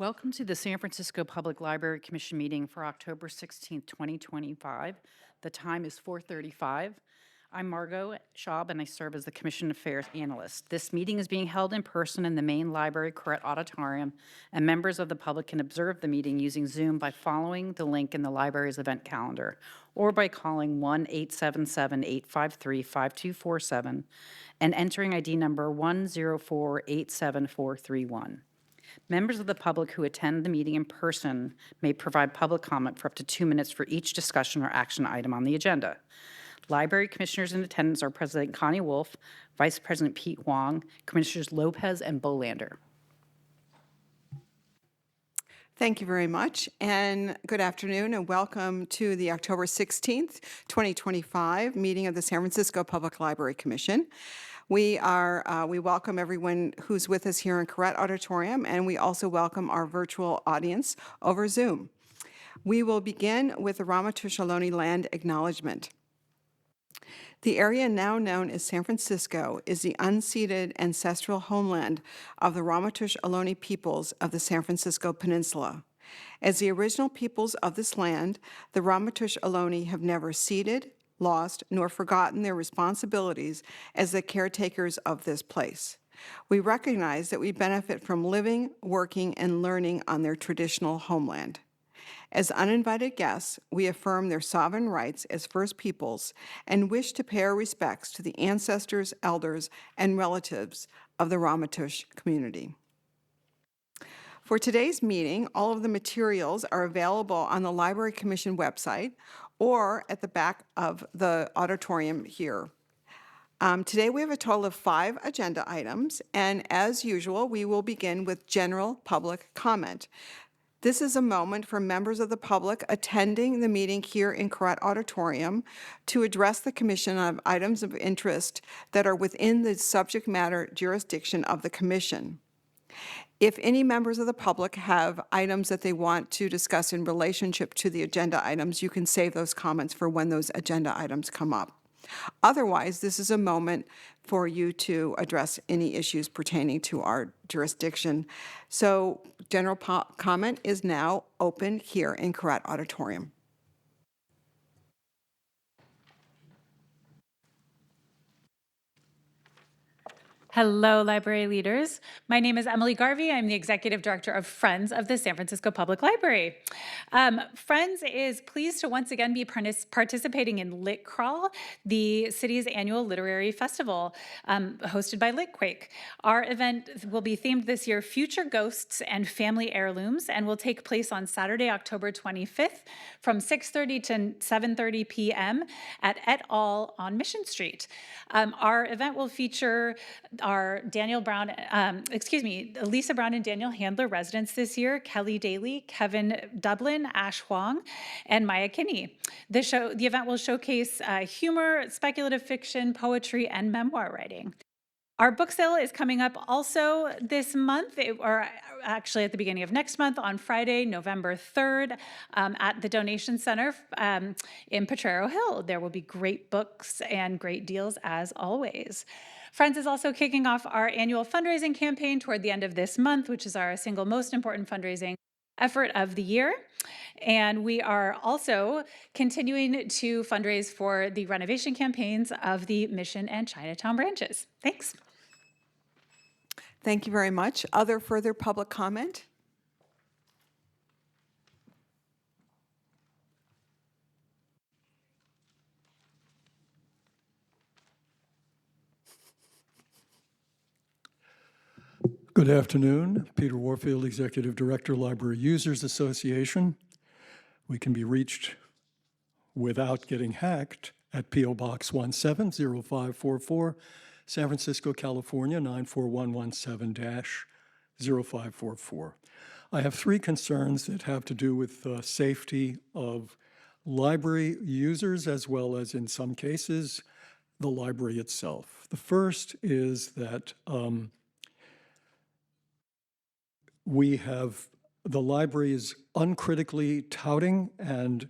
Welcome to the San Francisco Public Library Commission meeting for October 16th, 2025. The time is 4:35. I'm Margot Schaub, and I serve as the Commission Affairs Analyst. This meeting is being held in person in the main library Corrett Auditorium, and members of the public can observe the meeting using Zoom by following the link in the library's event calendar or by calling 1-877-853-5247 and entering ID number 104-87431. Members of the public who attend the meeting in person may provide public comment for up to 2 minutes for each discussion or action item on the agenda. Library commissioners in attendance are President Connie Wolf, Vice President Pete Wong, Commissioners Lopez and Bolander. Thank you very much, and good afternoon, and welcome to the October 16th, 2025 meeting of the San Francisco Public Library Commission. We welcome everyone who's with us here in Corrett Auditorium, and we also welcome our virtual audience over Zoom. We will begin with the Ramaytush Ohlone land acknowledgement. The area now known as San Francisco is the unceded ancestral homeland of the Ramaytush Ohlone peoples of the San Francisco Peninsula. As the original peoples of this land, the Ramaytush Ohlone have never ceded, lost, nor forgotten their responsibilities as the caretakers of this place. We recognize that we benefit from living, working, and learning on their traditional homeland. As uninvited guests, we affirm their sovereign rights as First Peoples and wish to pay our respects to the ancestors, elders, and relatives of the Ramaytush community. For today's meeting, all of the materials are available on the Library Commission website or at the back of the auditorium here. Today we have a total of 5 agenda items, and as usual, we will begin with general public comment. This is a moment for members of the public attending the meeting here in Corrett Auditorium to address the Commission on items of interest that are within the subject matter jurisdiction of the Commission. If any members of the public have items that they want to discuss in relationship to the agenda items, you can save those comments for when those agenda items come up. Otherwise, this is a moment for you to address any issues pertaining to our jurisdiction. So general comment is now open here in Corrett Auditorium. Hello, library leaders. My name is Emily Garvey. I'm the Executive Director of Friends of the San Francisco Public Library. Friends is pleased to once again be participating in Lit Crawl, the city's annual literary festival hosted by Litquake. Our event will be themed this year Future Ghosts and Family Heirlooms and will take place on Saturday, October 25th from 6:30 to 7:30 p.m. at Et al. On Mission Street. Our event will feature our Lisa Brown and Daniel Handler residents this year, Kelly Daly, Kevin Dublin, Ash Huang, and Maya Kinney. The event will showcase humor, speculative fiction, poetry, and memoir writing. Our book sale is coming up also this month, or actually at the beginning of next month on Friday, November 3rd, at the Donation Center in Potrero Hill. There will be great books and great deals as always. Friends is also kicking off our annual fundraising campaign toward the end of this month, which is our single most important fundraising effort of the year. And we are also continuing to fundraise for the renovation campaigns of the Mission and Chinatown branches. Thanks. Thank you very much. Other further public comment? Good afternoon. Peter Warfield, Executive Director, Library Users Association. We can be reached without getting hacked at P.O. Box 170544, San Francisco, California, 94117-0544. I have 3 concerns that have to do with the safety of library users as well as, in some cases, the library itself. The first is that the library is uncritically touting and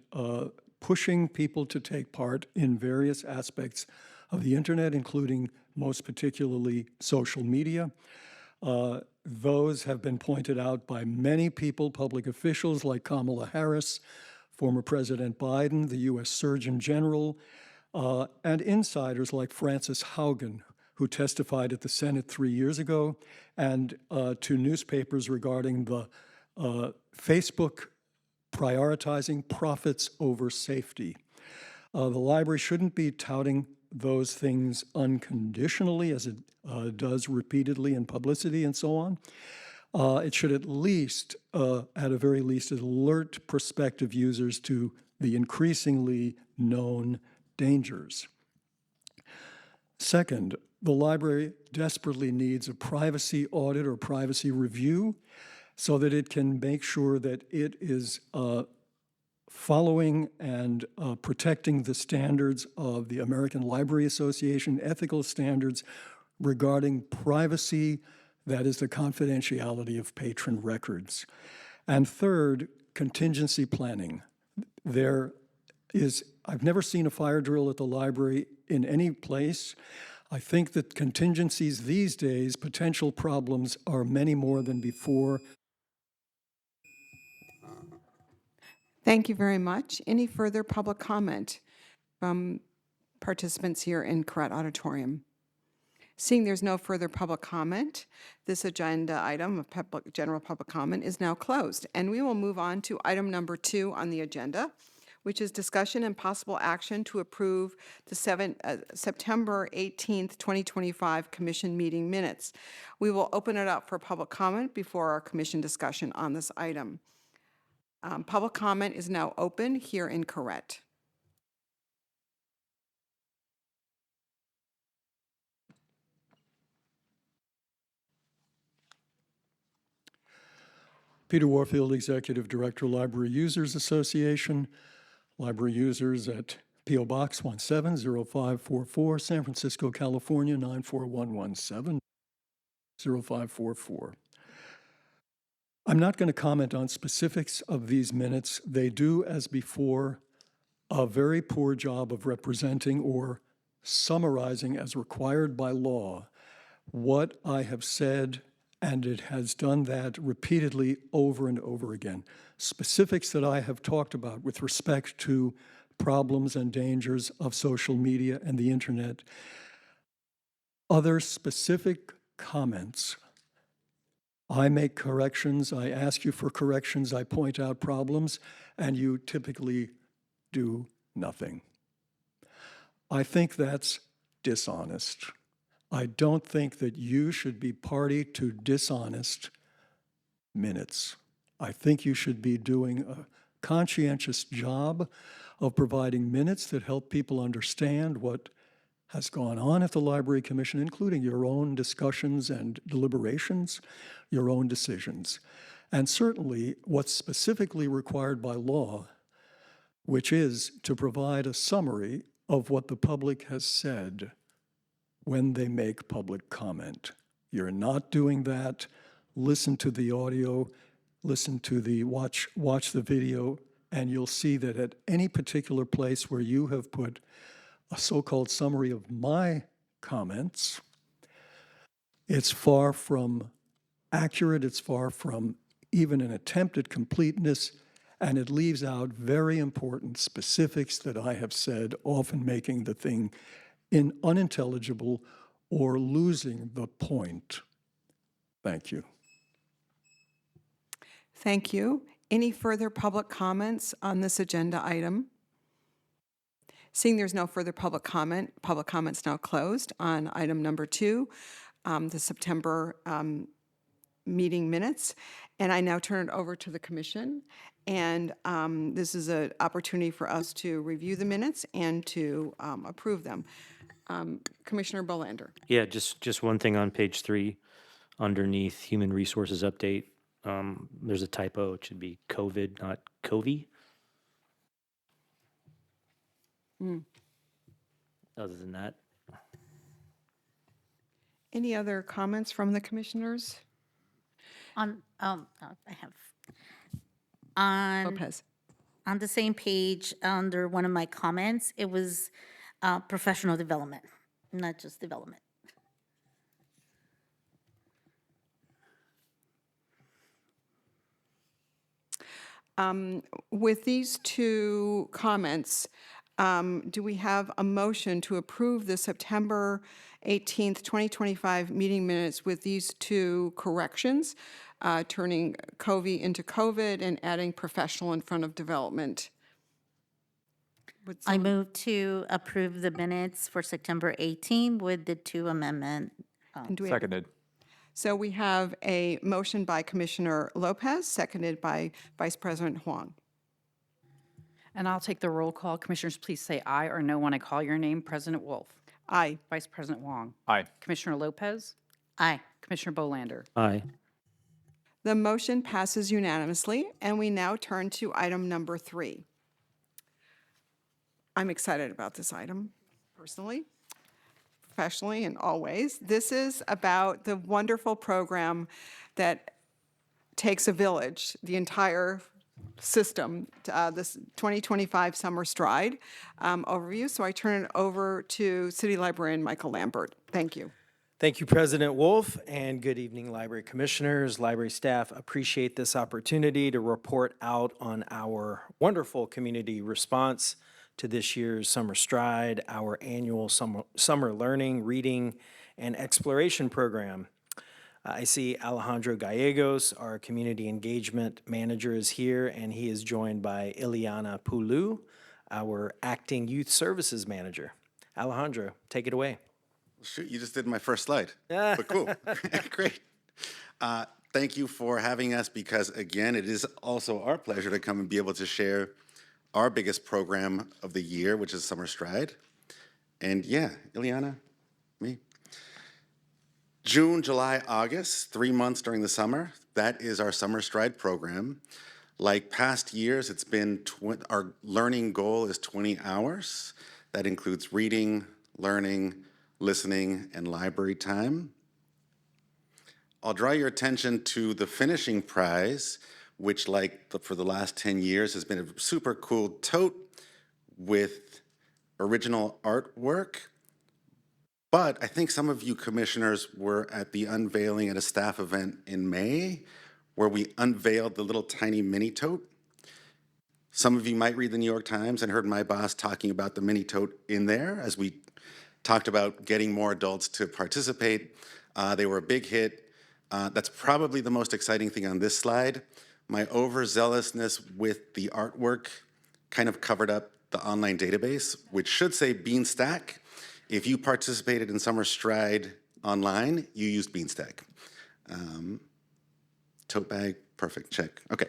pushing people to take part in various aspects of the internet, including most particularly social media. Those have been pointed out by many people, public officials like Kamala Harris, former President Biden, the U.S. Surgeon General, and insiders like Frances Haugen, who testified at the Senate 3 years ago, and to newspapers regarding the Facebook prioritizing profits over safety. The library shouldn't be touting those things unconditionally, as it does repeatedly in publicity and so on. It should at least, at a very least, alert prospective users to the increasingly known dangers. Second, the library desperately needs a privacy audit or privacy review so that it can make sure that it is following and protecting the standards of the American Library Association, ethical standards regarding privacy, that is the confidentiality of patron records. And third, contingency planning. I've never seen a fire drill at the library in any place. I think that contingencies these days, potential problems, are many more than before. Thank you very much. Any further public comment from participants here in Correct Auditorium? Seeing there's no further public comment, this agenda item of general public comment is now closed. And we will move on to item number 2 on the agenda, which is discussion and possible action to approve the September 18th, 2025 commission meeting minutes. We will open it up for public comment before our commission discussion on this item. Public comment is now open here in Correct. Peter Warfield, Executive Director, Library Users Association. Library users at P.O. Box 170544, San Francisco, California 94117, 0544. I'm not going to comment on specifics of these minutes. They do, as before, a very poor job of representing or summarizing as required by law what I have said, and it has done that repeatedly over and over again. Specifics that I have talked about with respect to problems and dangers of social media and the internet. Other specific comments. I make corrections, I ask you for corrections, I point out problems, and you typically do nothing. I think that's dishonest. I don't think that you should be party to dishonest minutes. I think you should be doing a conscientious job of providing minutes that help people understand what has gone on at the Library Commission, including your own discussions and deliberations, your own decisions. And certainly what's specifically required by law, which is to provide a summary of what the public has said when they make public comment. You're not doing that. Listen to the audio, listen to the watch the video, and you'll see that at any particular place where you have put a so-called summary of my comments, it's far from accurate, it's far from even an attempt at completeness, and it leaves out very important specifics that I have said, often making the thing unintelligible or losing the point. Thank you. Thank you. Any further public comments on this agenda item? Seeing there's no further public comment's now closed on item number 2, the September meeting minutes. And I now turn it over to the commission. And this is an opportunity for us to review the minutes and to approve them. Commissioner Bolander. Yeah, just one thing on page 3, underneath Human Resources Update. There's a typo. It should be COVID, not COVI. Other than that. Any other comments from the commissioners? I have on Lopez. on the same page under one of my comments. It was professional development, not just development. With these two comments, do we have a motion to approve the September 18th, 2025 meeting minutes with these two corrections, turning COVI into COVID and adding professional in front of development? Would I some- move to approve the minutes for September 18 with the two amendment. and do we have- Seconded. So we have a motion by Commissioner Lopez, seconded by Vice President Huang. And I'll take the roll call. Commissioners, please say aye or no when I call your name. President Wolf. Aye. Vice President Wong. Aye. Commissioner Lopez. Aye. Commissioner Bolander. Aye. The motion passes unanimously, and we now turn to item number 3. I'm excited about this item, personally, professionally, and always. This is about the wonderful program that takes a village, the entire system, this 2025 Summer Stride overview. So I turn it over to City Librarian Michael Lambert. Thank you. Thank you, President Wolf, and good evening, library commissioners, library staff. Appreciate this opportunity to report out on our wonderful community response to this year's Summer Stride, our annual summer learning, reading, and exploration program. I see Alejandro Gallegos, our community engagement manager, is here, and he is joined by Ileana Pulu, our acting youth services manager. Alejandro, take it away. Shoot, you just did my first slide. But cool. Great. Thank you for having us because, again, it is also our pleasure to come and be able to share our biggest program of the year, which is Summer Stride. And yeah, Ileana, me. June, July, August, 3 months during the summer. That is our Summer Stride program. Like past years, it's been, our learning goal is 20 hours. That includes reading, learning, listening, and library time. I'll draw your attention to the finishing prize, which for the last 10 years has been a super cool tote with original artwork. But I think some of you commissioners were at the unveiling at a staff event in May where we unveiled the little tiny mini tote. Some of you might read the New York Times and heard my boss talking about the mini tote in there as we talked about getting more adults to participate. They were a big hit. That's probably the most exciting thing on this slide. My overzealousness with the artwork kind of covered up the online database, which should say Beanstack. If you participated in Summer Stride online, you used Beanstack. Tote bag, perfect, check. Okay.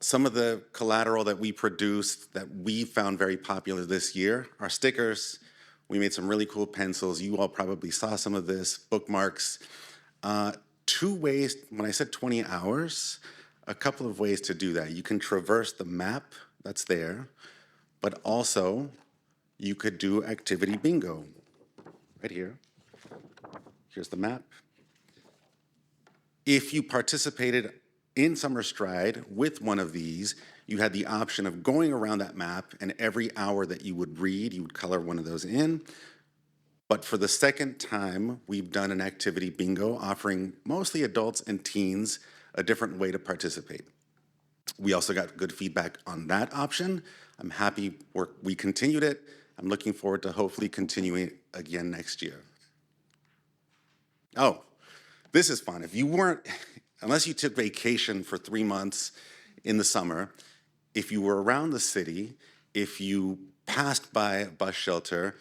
Some of the collateral that we produced that we found very popular this year are stickers. We made some really cool pencils. You all probably saw some of this, bookmarks. 2 ways, when I said 20 hours, a couple of ways to do that. You can traverse the map that's there, but also you could do activity bingo right here. Here's the map. If you participated in Summer Stride with one of these, you had the option of going around that map, and every hour that you would read, you would color one of those in. But for the second time, we've done an activity bingo offering mostly adults and teens a different way to participate. We also got good feedback on that option. I'm happy we continued it. I'm looking forward to hopefully continuing it again next year. Oh, this is fun. If you weren't, unless you took vacation for 3 months in the summer, if you were around the city, if you passed by a bus shelter,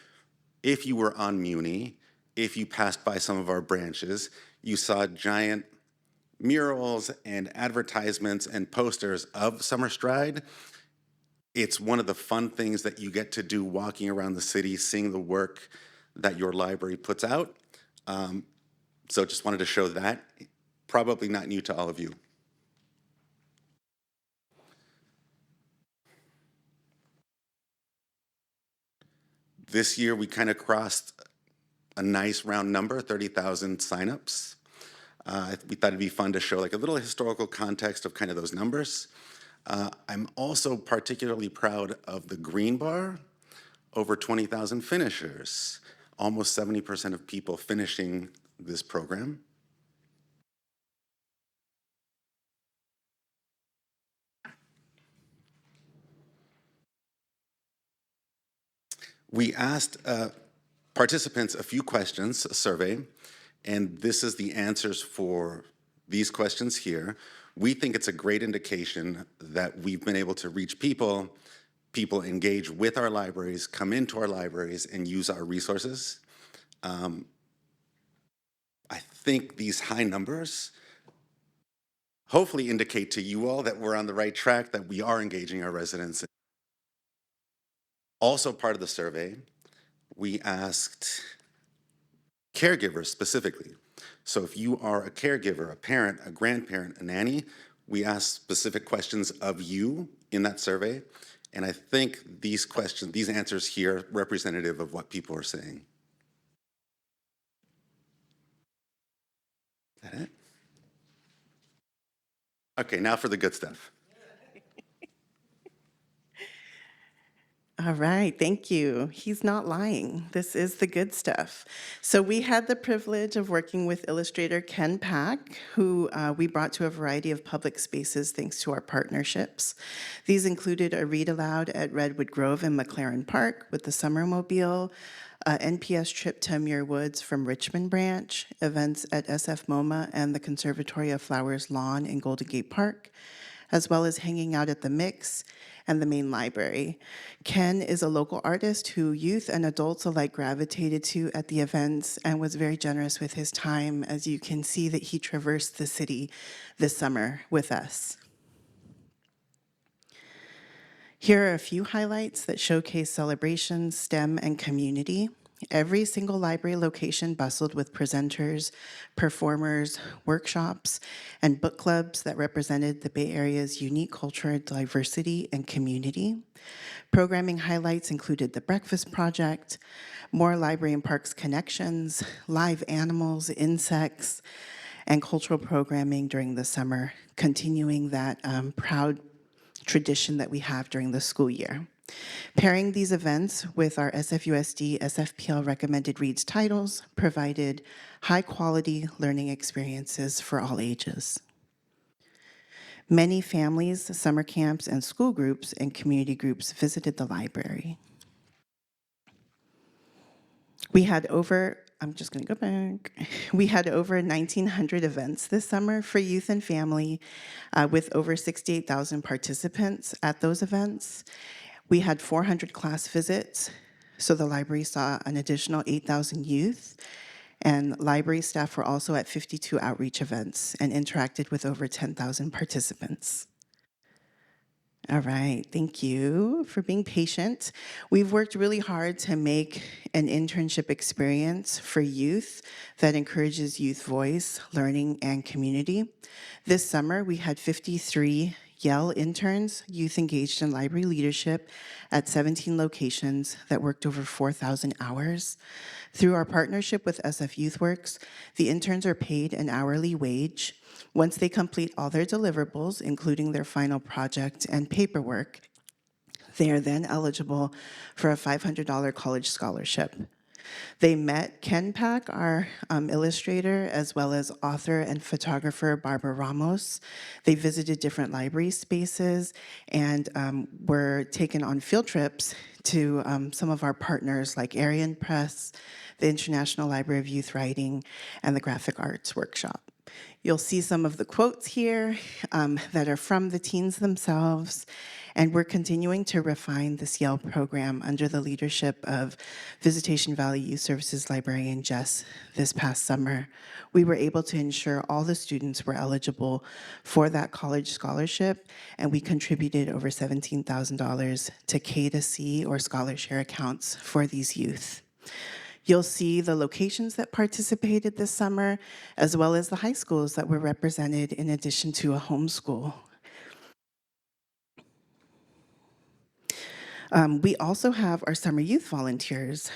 if you were on Muni, if you passed by some of our branches, you saw giant murals and advertisements and posters of Summer Stride. It's one of the fun things that you get to do walking around the city, seeing the work that your library puts out. So just wanted to show that. Probably not new to all of you. This year, we kind of crossed a nice round number, 30,000 signups. We thought it'd be fun to show like a little historical context of kind of those numbers. I'm also particularly proud of the green bar, over 20,000 finishers, almost 70% of people finishing this program. We asked participants a few questions, a survey, and this is the answers for these questions here. We think it's a great indication that we've been able to reach people, people engage with our libraries, come into our libraries, and use our resources. I think these high numbers hopefully indicate to you all that we're on the right track, that we are engaging our residents. Also part of the survey, we asked caregivers specifically. So if you are a caregiver, a parent, a grandparent, a nanny, we asked specific questions of you in that survey. And I think these questions, these answers here are representative of what people are saying. Is that it? Okay, now for the good stuff. All right, thank you. He's not lying. This is the good stuff. So we had the privilege of working with illustrator Ken Pack, who we brought to a variety of public spaces thanks to our partnerships. These included a read aloud at Redwood Grove and McLaren Park with the Summermobile, NPS trip to Muir Woods from Richmond Branch, events at SF MoMA and the Conservatory of Flowers Lawn in Golden Gate Park, as well as hanging out at the Mix and the main library. Ken is a local artist who youth and adults alike gravitated to at the events and was very generous with his time, as you can see that he traversed the city this summer with us. Here are a few highlights that showcase celebrations, STEM, and community. Every single library location bustled with presenters, performers, workshops, and book clubs that represented the Bay Area's unique culture, diversity, and community. Programming highlights included the Breakfast Project, more Library and Parks connections, live animals, insects, and cultural programming during the summer, continuing that proud tradition that we have during the school year. Pairing these events with our SFUSD SFPL recommended reads titles provided high-quality learning experiences for all ages. Many families, summer camps, and school groups and community groups visited the library. We had over, I'm just going to go back. We had over 1,900 events this summer for youth and family with over 68,000 participants at those events. We had 400 class visits, so the library saw an additional 8,000 youth, and library staff were also at 52 outreach events and interacted with over 10,000 participants. All right, thank you for being patient. We've worked really hard to make an internship experience for youth that encourages youth voice, learning, and community. This summer, we had 53 Yale interns, youth engaged in library leadership at 17 locations that worked over 4,000 hours. Through our partnership with SF YouthWorks, the interns are paid an hourly wage. Once they complete all their deliverables, including their final project and paperwork, they are then eligible for a $500 college scholarship. They met Ken Pack, our illustrator, as well as author and photographer Barbara Ramos. They visited different library spaces and were taken on field trips to some of our partners like Arian Press, the International Library of Youth Writing, and the Graphic Arts Workshop. You'll see some of the quotes here that are from the teens themselves, and we're continuing to refine this Yale program under the leadership of Visitation Valley Youth Services librarian Jess this past summer. We were able to ensure all the students were eligible for that college scholarship, and we contributed over $17,000 to K-to-C or scholar share accounts for these youth. You'll see the locations that participated this summer, as well as the high schools that were represented in addition to a homeschool. We also have our summer youth volunteers.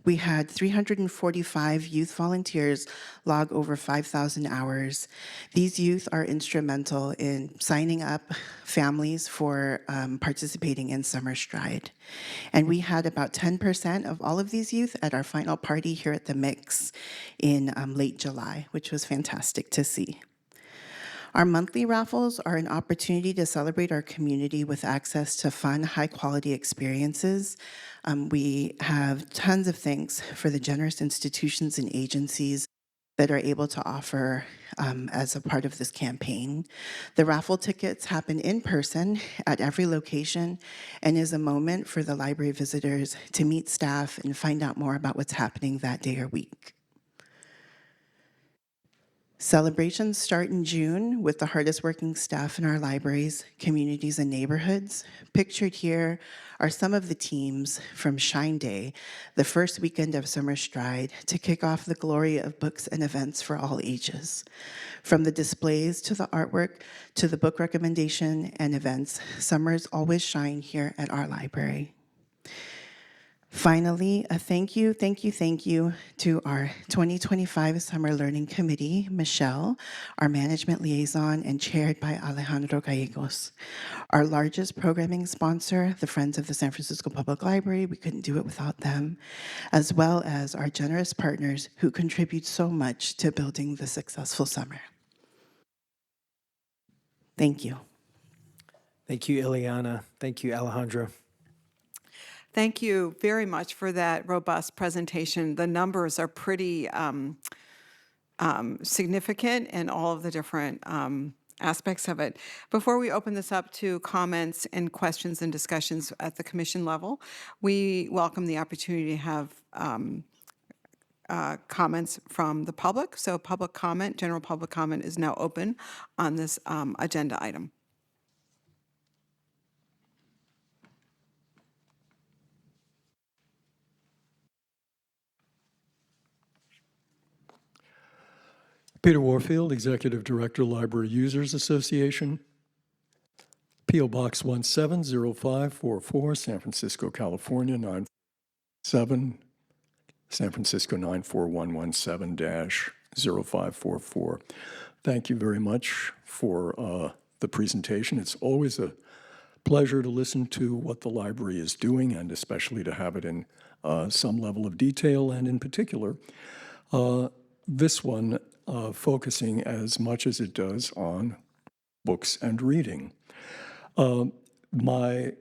We had 345 youth volunteers log over 5,000 hours. These youth are instrumental in signing up families for participating in Summer Stride. And we had about 10% of all of these youth at our final party here at the Mix in late July, which was fantastic to see. Our monthly raffles are an opportunity to celebrate our community with access to fun, high-quality experiences. We have tons of things for the generous institutions and agencies that are able to offer as a part of this campaign. The raffle tickets happen in person at every location and is a moment for the library visitors to meet staff and find out more about what's happening that day or week. Celebrations start in June with the hardest working staff in our libraries, communities, and neighborhoods. Pictured here are some of the teams from Shine Day, the first weekend of Summer Stride, to kick off the glory of books and events for all ages. From the displays to the artwork to the book recommendation and events, summers always shine here at our library. Finally, a thank you to our 2025 Summer Learning Committee, Michelle, our management liaison and chaired by Alejandro Gallegos. Our largest programming sponsor, the Friends of the San Francisco Public Library, we couldn't do it without them, as well as our generous partners who contribute so much to building the successful summer. Thank you. Thank you, Ileana. Thank you, Alejandro. Thank you very much for that robust presentation. The numbers are pretty significant in all of the different aspects of it. Before we open this up to comments and questions and discussions at the commission level, we welcome the opportunity to have comments from the public. So public comment, general public comment is now open on this agenda item. Peter Warfield, Executive Director, Library Users Association. P.O. Box 170544, San Francisco, California, 947, San Francisco 94117-0544. Thank you very much for the presentation. It's always a pleasure to listen to what the library is doing, and especially to have it in some level of detail, and in particular, this one focusing as much as it does on books and reading. My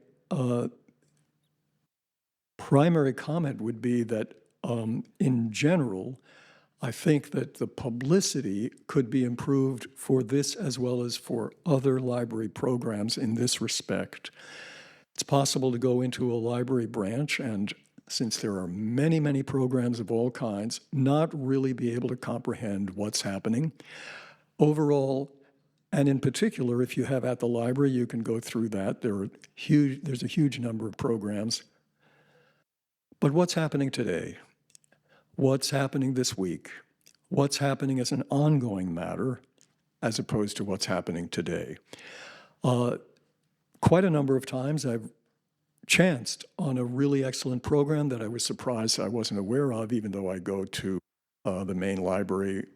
primary comment would be that in general, I think that the publicity could be improved for this as well as for other library programs in this respect. It's possible to go into a library branch and, since there are many, many programs of all kinds, not really be able to comprehend what's happening. Overall, and in particular, if you have at the library, you can go through that. There's a huge number of programs. But what's happening today? What's happening this week? What's happening as an ongoing matter as opposed to what's happening today? Quite a number of times I've chanced on a really excellent program that I was surprised I wasn't aware of, even though I go to the main library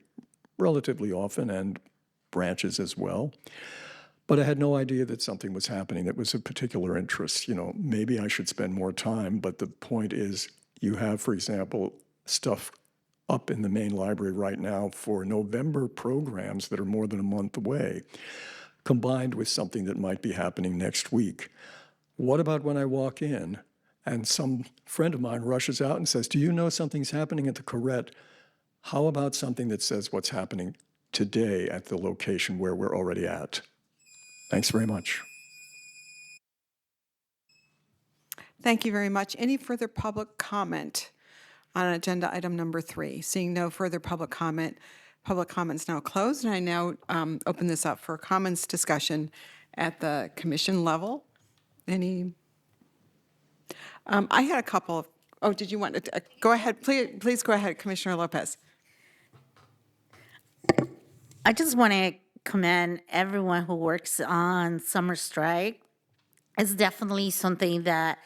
relatively often and branches as well. But I had no idea that something was happening that was of particular interest. You know, maybe I should spend more time, but the point is you have, for example, stuff up in the main library right now for November programs that are more than a month away, combined with something that might be happening next week. What about when I walk in and some friend of mine rushes out and says, "Do you know something's happening at the Corrette? How about something that says what's happening today at the location where we're already at?" Thanks very much. Thank you very much. Any further public comment on agenda item number 3? Seeing no further public comment's now closed, and I now open this up for comments discussion at the commission level. Any? I had a couple of, did you want to, go ahead, please go ahead, Commissioner Lopez. I just want to commend everyone who works on Summer Strike. It's definitely something that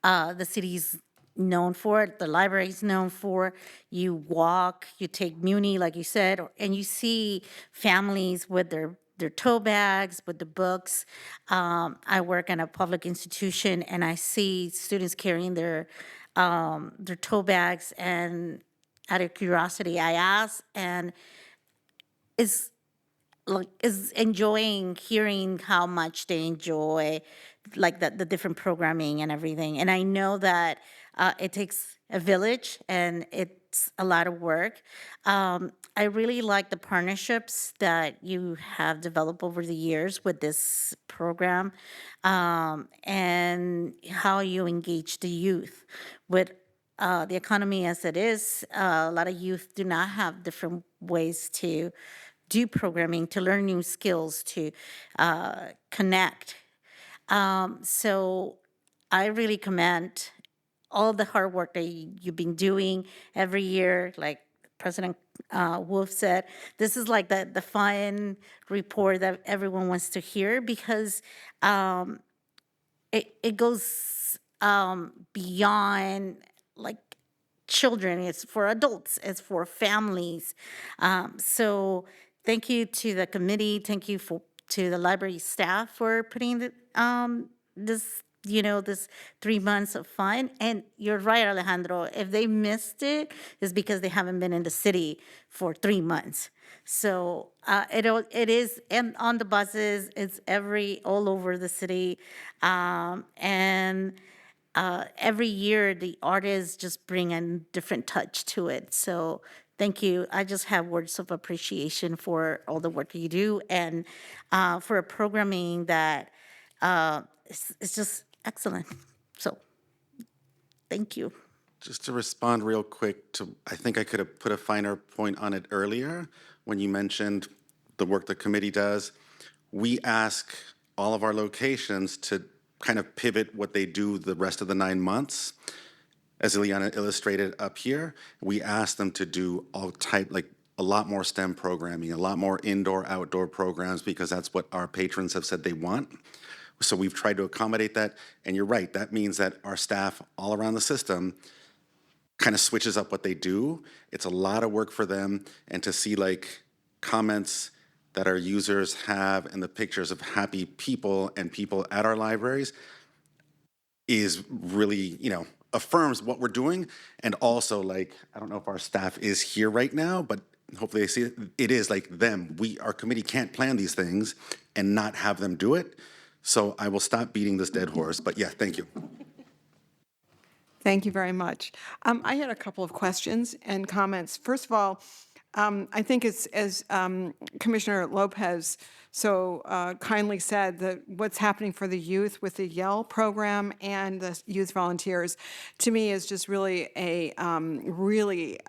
the city's known for, the library's known for. You walk, you take Muni, like you said, and you see families with their tote bags, with the books. I work in a public institution, and I see students carrying their tote bags, and out of curiosity, I ask, and like is enjoying hearing how much they enjoy like the different programming and everything. And I know that it takes a village and it's a lot of work. I really like the partnerships that you have developed over the years with this program, and how you engage the youth with the economy as it is. A lot of youth do not have different ways to do programming, to learn new skills, to connect. So I really commend all the hard work that you've been doing every year. Like President Wolf said, this is like the fun report that everyone wants to hear, because it goes beyond like children. It's for adults. It's for families. So thank you to the committee. Thank you to the library staff for putting this, this 3 months of fun. And you're right, Alejandro. If they missed it, it's because they haven't been in the city for 3 months. So it is, and on the buses, it's all over the city, and every year the artists just bring a different touch to it. So thank you. I just have words of appreciation for all the work you do, and for a programming that is just excellent. So thank you. Just to respond real quick to, I think I could have put a finer point on it earlier when you mentioned the work the committee does. We ask all of our locations to kind of pivot what they do the rest of the 9 months. As Ileana illustrated up here, we ask them to do like a lot more STEM programming, a lot more indoor, outdoor programs, because that's what our patrons have said they want. So we've tried to accommodate that. And you're right, that means that our staff all around the system kind of switches up what they do. It's a lot of work for them, and to see like comments that our users have and the pictures of happy people and people at our libraries is really, affirms what we're doing. And also, like, I don't know if our staff is here right now, but hopefully they see it. It is like them. Our committee can't plan these things and not have them do it. So I will stop beating this dead horse, but yeah, thank you. Thank you very much. I had a couple of questions and comments. First of all, I think it's, as Commissioner Lopez so kindly said, that what's happening for the youth with the Yell program and the youth volunteers, to me, is just really a really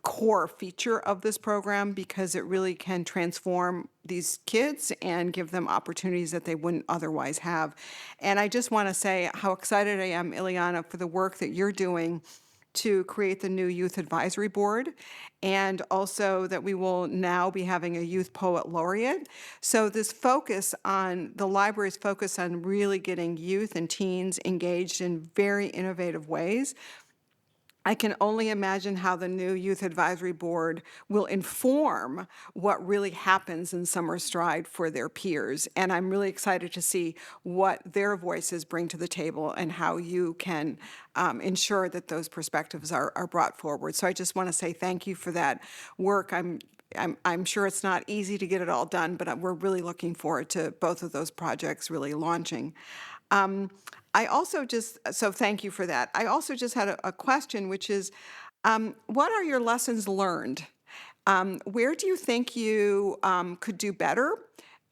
core feature of this program, because it really can transform these kids and give them opportunities that they wouldn't otherwise have. And I just want to say how excited I am, Ileana, for the work that you're doing to create the new Youth Advisory Board, and also that we will now be having a Youth Poet Laureate. So this focus on, the library's focus on really getting youth and teens engaged in very innovative ways. I can only imagine how the new Youth Advisory Board will inform what really happens in Summer Stride for their peers. And I'm really excited to see what their voices bring to the table and how you can ensure that those perspectives are brought forward. So I just want to say thank you for that work. I'm sure it's not easy to get it all done, but we're really looking forward to both of those projects really launching. I also so thank you for that. I also just had a question, which is, what are your lessons learned? Where do you think you could do better?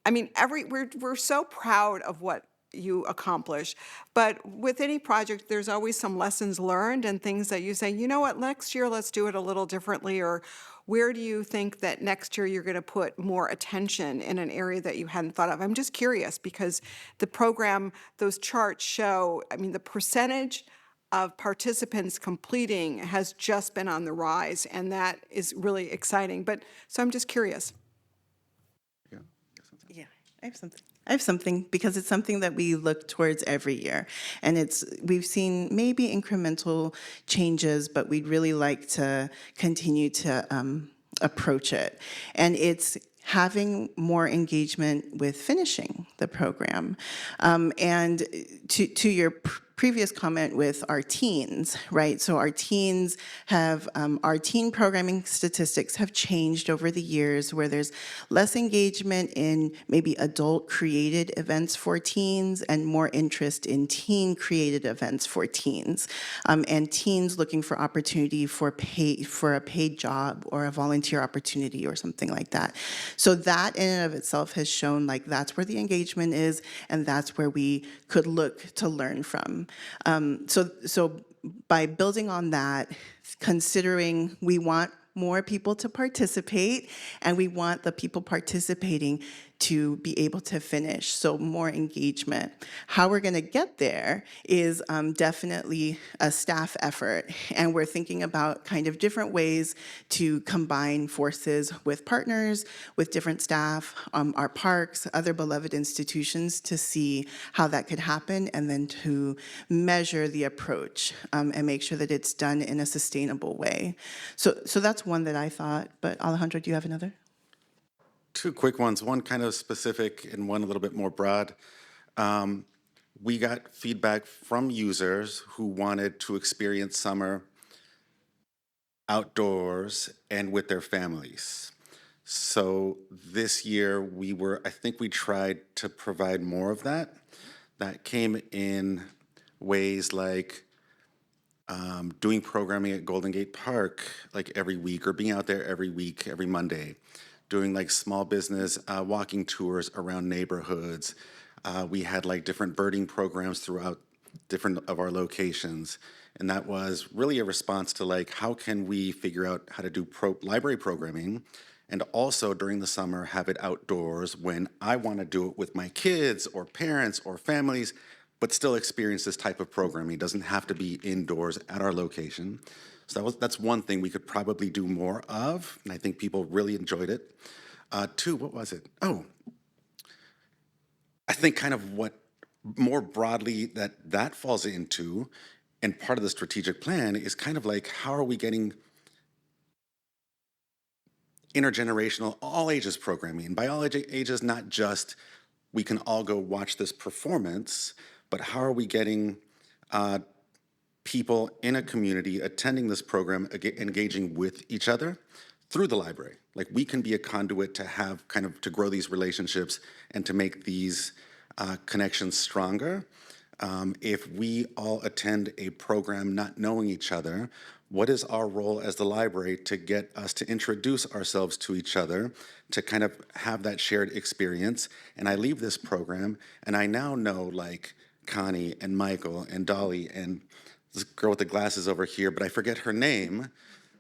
I mean, we're so proud of what you accomplish, but with any project, there's always some lessons learned and things that you say, you know what, next year, let's do it a little differently, or where do you think that next year you're going to put more attention in an area that you hadn't thought of? I'm just curious, because the program, those charts show, I mean, the percentage of participants completing has just been on the rise, and that is really exciting. But so I'm just curious. Yeah, I have something because it's something that we look towards every year, and we've seen maybe incremental changes, but we'd really like to continue to approach it. And it's having more engagement with finishing the program. And to your previous comment with our teens, right? So our teens have, our teen programming statistics have changed over the years where there's less engagement in maybe adult-created events for teens and more interest in teen-created events for teens. And teens looking for opportunity for a paid job or a volunteer opportunity or something like that. So that in and of itself has shown like that's where the engagement is, and that's where we could look to learn from. So by building on that, considering we want more people to participate, and we want the people participating to be able to finish, so more engagement. How we're going to get there is definitely a staff effort, and we're thinking about kind of different ways to combine forces with partners, with different staff, our parks, other beloved institutions to see how that could happen, and then to measure the approach and make sure that it's done in a sustainable way. So that's one that I thought, but Alejandro, do you have another? Two quick ones, one kind of specific and one a little bit more broad. We got feedback from users who wanted to experience summer outdoors and with their families. So this year I think we tried to provide more of that. That came in ways like doing programming at Golden Gate Park like every week, or being out there every week, every Monday, doing like small business walking tours around neighborhoods. We had like different birding programs throughout different of our locations. And that was really a response to like, how can we figure out how to do library programming, and also during the summer have it outdoors when I want to do it with my kids or parents or families, but still experience this type of programming. It doesn't have to be indoors at our location. So that's one thing we could probably do more of, and I think people really enjoyed it. Two, what was it? Oh, I think kind of what more broadly that falls into, and part of the strategic plan is kind of like, how are we getting intergenerational, all ages programming? And by all ages, not just we can all go watch this performance, but how are we getting people in a community attending this program, engaging with each other through the library? Like, we can be a conduit to have kind of to grow these relationships and to make these connections stronger. If we all attend a program not knowing each other, what is our role as the library to get us to introduce ourselves to each other, to kind of have that shared experience? And I leave this program and I now know like Connie and Michael and Dolly and this girl with the glasses over here, but I forget her name.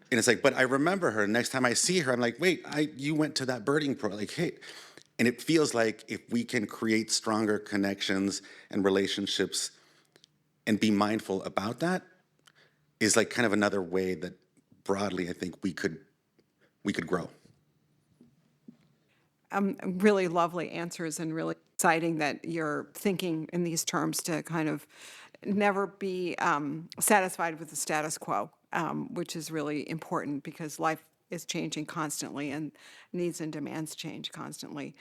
And it's like, but I remember her. Next time I see her, I'm like, wait, you went to that birding program. Like, hey. And it feels like if we can create stronger connections and relationships and be mindful about that, is like kind of another way that broadly I think we could grow. Really lovely answers, and really exciting that you're thinking in these terms to kind of never be satisfied with the status quo, which is really important because life is changing constantly and needs and demands change constantly.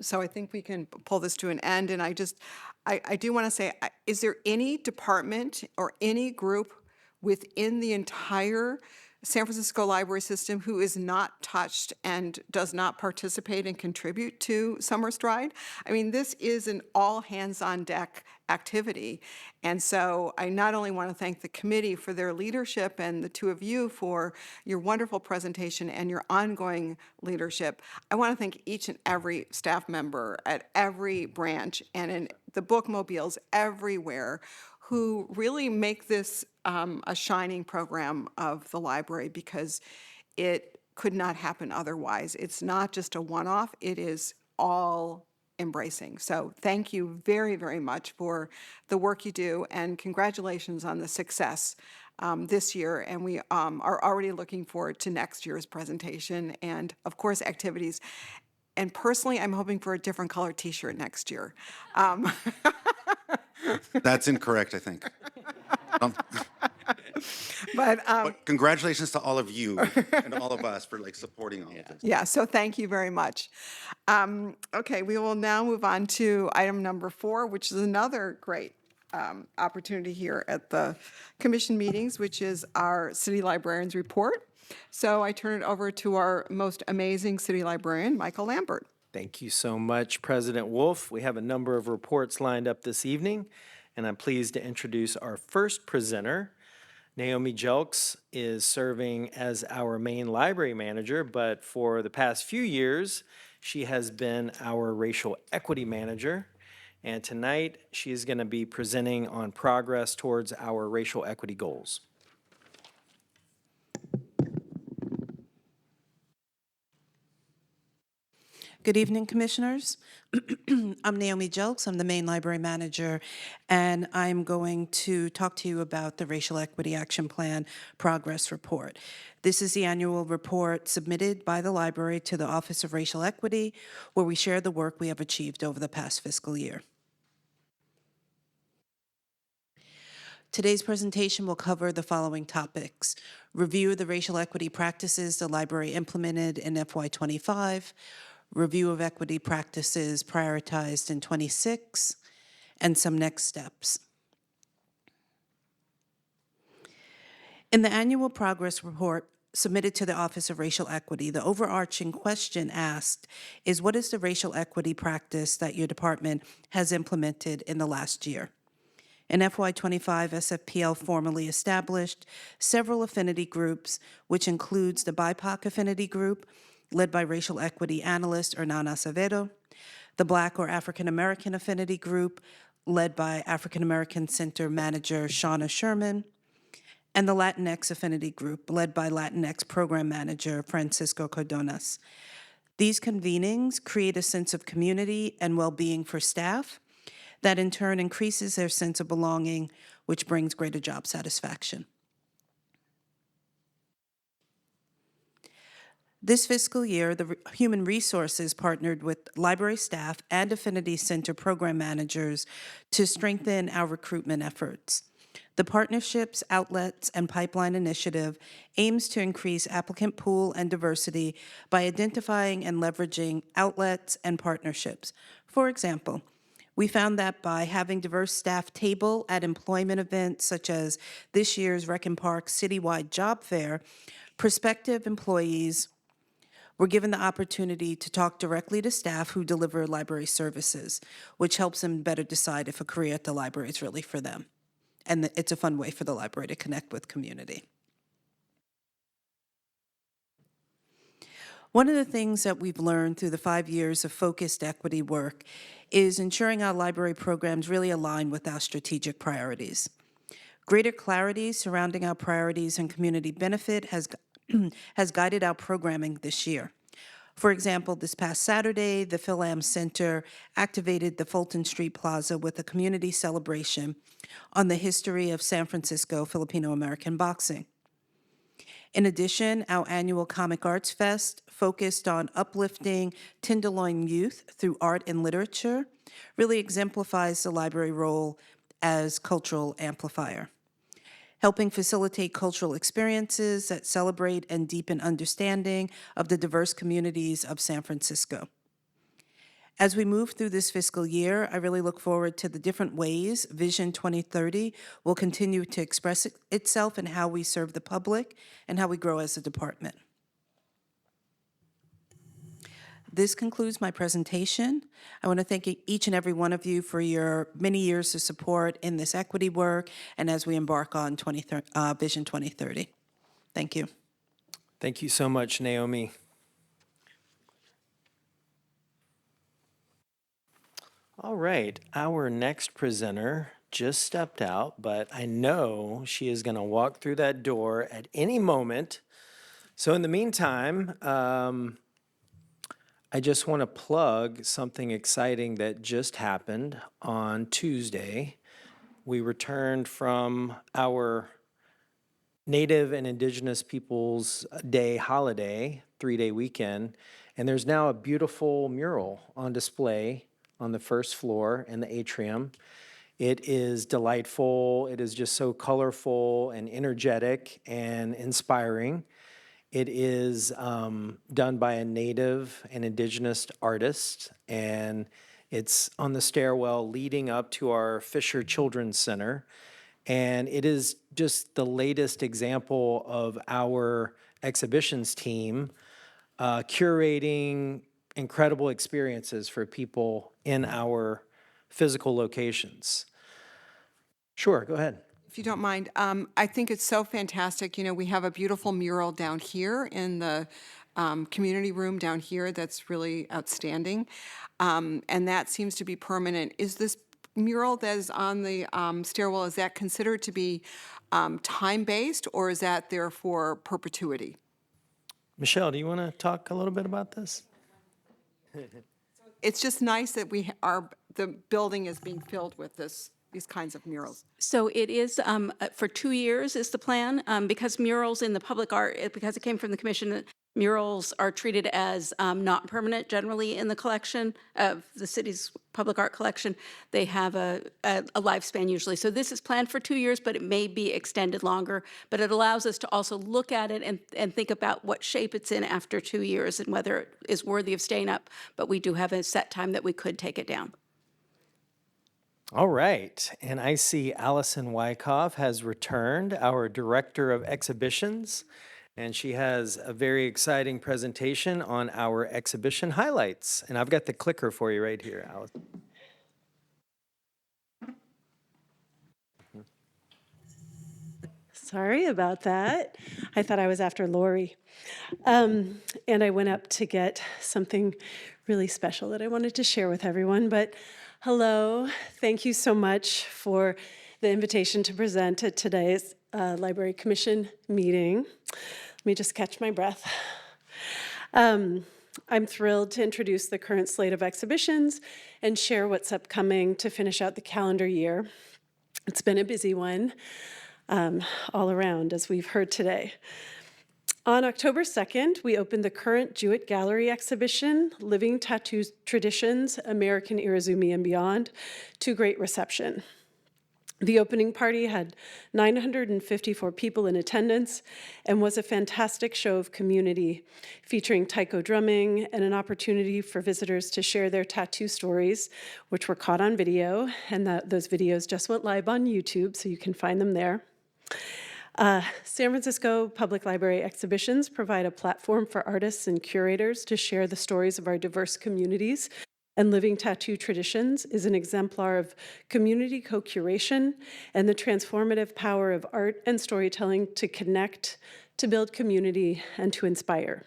So I think we can pull this to an end. And I do want to say, is there any department or any group within the entire San Francisco library system who is not touched and does not participate and contribute to Summer Stride? I mean, this is an all hands on deck activity. And so I not only want to thank the committee for their leadership and the two of you for your wonderful presentation and your ongoing leadership, I want to thank each and every staff member at every branch and in the bookmobiles everywhere who really make this a shining program of the library, because it could not happen otherwise. It's not just a one-off, it is all embracing. So thank you very, very much for the work you do, and congratulations on the success this year. And we are already looking forward to next year's presentation and, of course, activities. And personally, I'm hoping for a different color T-shirt next year. That's incorrect, I think. But congratulations to all of you and all of us for like supporting all of this. Yeah, so thank you very much. Okay, we will now move on to item number 4, which is another great opportunity here at the commission meetings, which is our city librarian's report. So I turn it over to our most amazing city librarian, Michael Lambert. Thank you so much, President Wolf. We have a number of reports lined up this evening, and I'm pleased to introduce our first presenter. Naomi Jelks is serving as our main library manager, but for the past few years, she has been our racial equity manager. And tonight, she is going to be presenting on progress towards our racial equity goals. Good evening, Commissioners. I'm Naomi Jelks. I'm the main library manager, and I'm going to talk to you about the Racial Equity Action Plan Progress Report. This is the annual report submitted by the library to the Office of Racial Equity, where we share the work we have achieved over the past fiscal year. Today's presentation will cover the following topics: review of the racial equity practices the library implemented in FY25, review of equity practices prioritized in 26, and some next steps. In the annual progress report submitted to the Office of Racial Equity, the overarching question asked is, what is the racial equity practice that your department has implemented in the last year? In FY25, SFPL formally established several affinity groups, which includes the BIPOC Affinity Group, led by racial equity analyst Hernan Acevedo, the Black or African American Affinity Group, led by African American Center Manager Shauna Sherman, and the Latinx Affinity Group, led by Latinx Program Manager Francisco Cordonas. These convenings create a sense of community and well-being for staff that in turn increases their sense of belonging, which brings greater job satisfaction. This fiscal year, the Human Resources partnered with library staff and Affinity Center program managers to strengthen our recruitment efforts. The Partnerships, Outlets, and Pipeline Initiative aims to increase applicant pool and diversity by identifying and leveraging outlets and partnerships. For example, we found that by having diverse staff table at employment events such as this year's Rec and Park Citywide Job Fair, prospective employees were given the opportunity to talk directly to staff who deliver library services, which helps them better decide if a career at the library is really for them. And it's a fun way for the library to connect with community. One of the things that we've learned through the 5 years of focused equity work is ensuring our library programs really align with our strategic priorities. Greater clarity surrounding our priorities and community benefit has guided our programming this year. For example, this past Saturday, the Phil-Am Center activated the Fulton Street Plaza with a community celebration on the history of San Francisco Filipino-American boxing. In addition, our annual Comic Arts Fest focused on uplifting Tenderloin youth through art and literature really exemplifies the library role as cultural amplifier, helping facilitate cultural experiences that celebrate and deepen understanding of the diverse communities of San Francisco. As we move through this fiscal year, I really look forward to the different ways Vision 2030 will continue to express itself in how we serve the public and how we grow as a department. This concludes my presentation. I want to thank each and every one of you for your many years of support in this equity work and as we embark on Vision 2030. Thank you. Thank you so much, Naomi. All right, our next presenter just stepped out, but I know she is going to walk through that door at any moment. So in the meantime, I just want to plug something exciting that just happened on Tuesday. We returned from our Native and Indigenous Peoples Day holiday, 3-day weekend, and there's now a beautiful mural on display on the first floor in the atrium. It is delightful. It is just so colorful and energetic and inspiring. It is done by a Native and Indigenous artist, and It's on the stairwell leading up to our Fisher Children's Center. And it is just the latest example of our exhibitions team curating incredible experiences for people in our physical locations. Sure, go ahead. If you don't mind, I think it's so fantastic. You know, we have a beautiful mural down here in the community room down here that's really outstanding. And that seems to be permanent. Is this mural that is on the stairwell, is that considered to be time-based, or is that there for perpetuity? Michelle, do you want to talk a little bit about this? It's just nice that the building is being filled with these kinds of murals. So it is, for 2 years is the plan, because murals in the public art, because it came from the commission, murals are treated as not permanent generally in the collection of the city's public art collection. They have a lifespan usually. So this is planned for 2 years, but it may be extended longer. But it allows us to also look at it and think about what shape it's in after 2 years and whether it is worthy of staying up. But we do have a set time that we could take it down. All right, and I see Allison Wyckoff has returned, our Director of Exhibitions, and she has a very exciting presentation on our exhibition highlights. And I've got the clicker for you right here, Allison. Sorry about that. I thought I was after Lori. And I went up to get something really special that I wanted to share with everyone. But hello, thank you so much for the invitation to present at today's Library Commission meeting. Let me just catch my breath. I'm thrilled to introduce the current slate of exhibitions and share what's upcoming to finish out the calendar year. It's been a busy one. All around, as we've heard today. On October 2nd, we opened the current Jewett Gallery exhibition, Living Tattoo Traditions, American Irizumi and Beyond, to great reception. The opening party had 954 people in attendance and was a fantastic show of community, featuring taiko drumming and an opportunity for visitors to share their tattoo stories, which were caught on video, and those videos just went live on YouTube, so you can find them there. San Francisco Public Library exhibitions provide a platform for artists and curators to share the stories of our diverse communities, and Living Tattoo Traditions is an exemplar of community co-curation and the transformative power of art and storytelling to connect, to build community, and to inspire.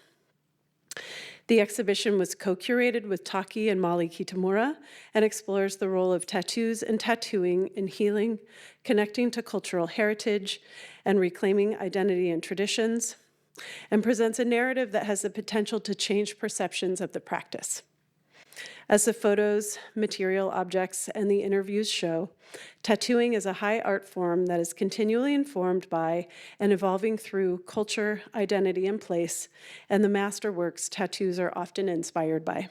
The exhibition was co-curated with Taki and Molly Kitamura and explores the role of tattoos and tattooing in healing, connecting to cultural heritage, and reclaiming identity and traditions, and presents a narrative that has the potential to change perceptions of the practice. As the photos, material objects, and the interviews show, tattooing is a high art form that is continually informed by and evolving through culture, identity, and place, and the masterworks tattoos are often inspired by.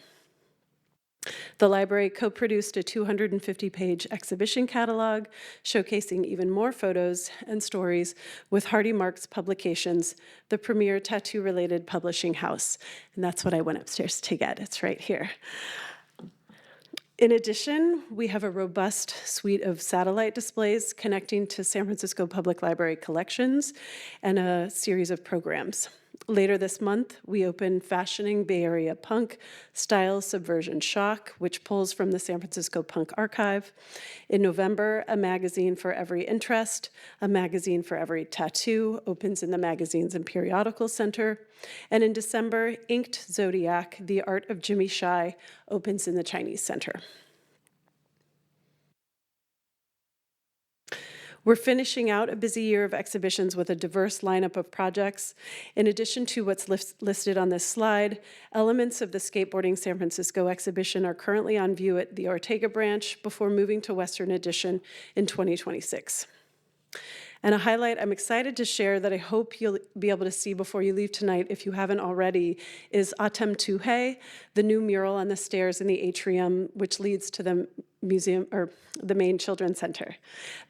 The library co-produced a 250-page exhibition catalog showcasing even more photos and stories with Hardy Marks Publications, the premier tattoo-related publishing house. And that's what I went upstairs to get. It's right here. In addition, we have a robust suite of satellite displays connecting to San Francisco Public Library collections and a series of programs. Later this month, we open Fashioning Bay Area Punk, Style, Subversion, Shock, which pulls from the San Francisco Punk Archive. In November, A Magazine for Every Interest, A Magazine for Every Tattoo opens in the Magazines and Periodicals Center. And in December, Inked Zodiac, The Art of Jimmy Shai, opens in the Chinese Center. We're finishing out a busy year of exhibitions with a diverse lineup of projects. In addition to what's listed on this slide, elements of the Skateboarding San Francisco exhibition are currently on view at the Ortega branch before moving to Western Addition in 2026. And a highlight I'm excited to share that I hope you'll be able to see before you leave tonight, if you haven't already, is Atem Tuhei, the new mural on the stairs in the atrium, which leads to the museum, or the main children's center.